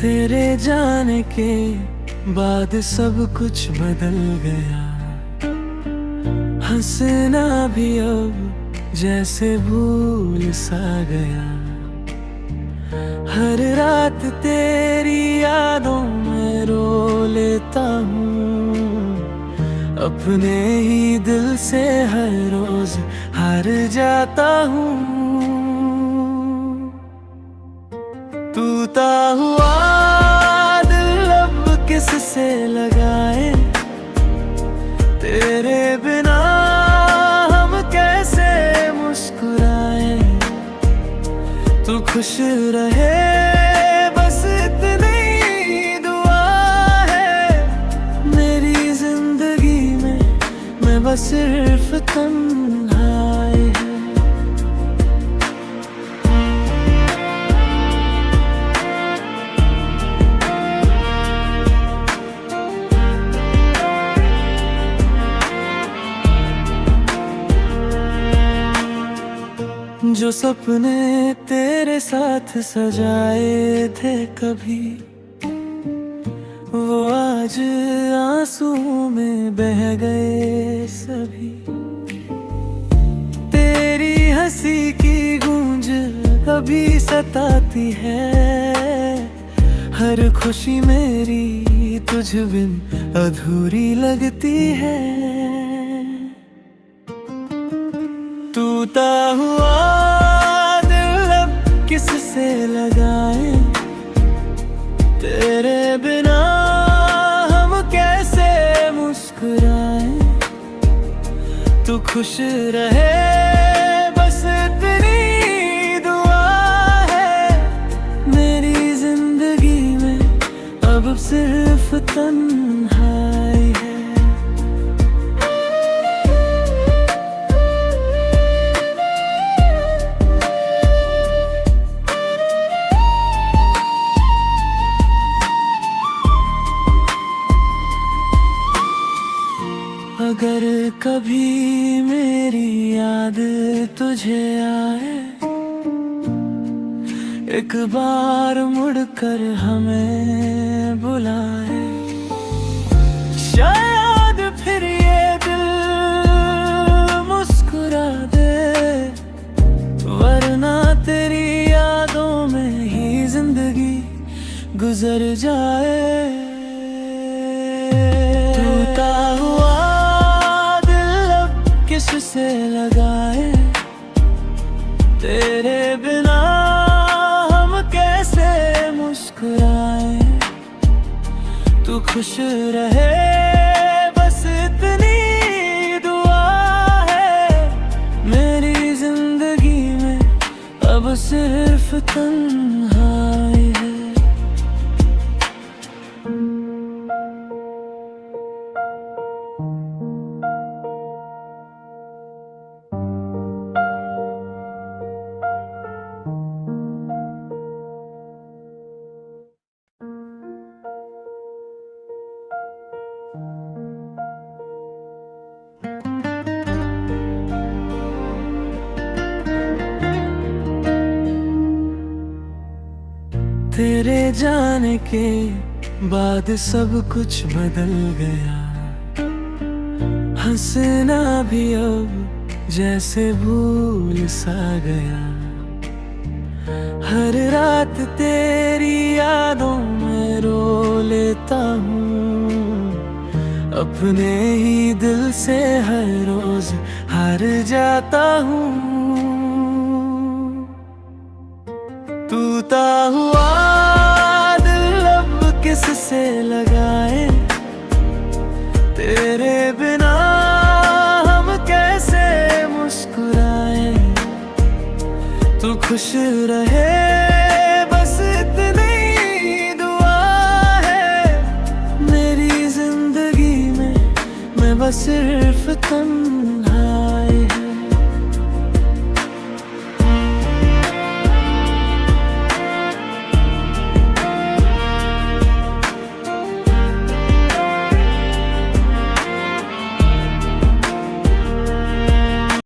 तेरे जाने के बाद सब कुछ बदल गया, हंसना भी अब जैसे भूल सा गया। हर रात तेरी यादों में रो लेता हूँ, अपने ही दिल से हर रोज हार जाता हूँ। टूटा हुआ दिल अब किससे लगाए, तेरे बिना हम कैसे मुस्कुराए। तू खुश रहे बस इतनी दुआ है, मेरी जिंदगी में मैं बस सिर्फ तन्हाई है। जो सपने तेरे साथ सजाए थे कभी, वो आज आंसुओं में बह गए सभी। तेरी हंसी की गूंज कभी सताती है, हर खुशी मेरी तुझ बिन अधूरी लगती है। टूटा हुआ दिल अब किससे लगाए, तेरे बिना हम कैसे मुस्कुराए। तू खुश रहे बस इतनी दुआ है, मेरी जिंदगी में अब सिर्फ तन्हाई है। अगर कभी मेरी याद तुझे आए, एक बार मुड़कर हमें बुलाए। शायद फिर ये दिल मुस्कुरा दे, वरना तेरी यादों में ही जिंदगी गुजर जाए। टूटा हुआ किससे लगाए, तेरे बिना हम कैसे मुस्कुराए। तू खुश रहे बस इतनी दुआ है। मेरी जिंदगी में अब सिर्फ तन्हाई है। तेरे जाने के बाद सब कुछ बदल गया। हंसना भी अब जैसे भूल सा गया। हर रात तेरी यादों में रो लेता हूँ। अपने ही दिल से हर रोज हार जाता हूँ। टूटा हुआ दिल अब किससे लगाए। तेरे बिना हम कैसे मुस्कुराए। तू खुश रहे बस इतनी दुआ है। मेरी जिंदगी में मैं बस सिर्फ तुम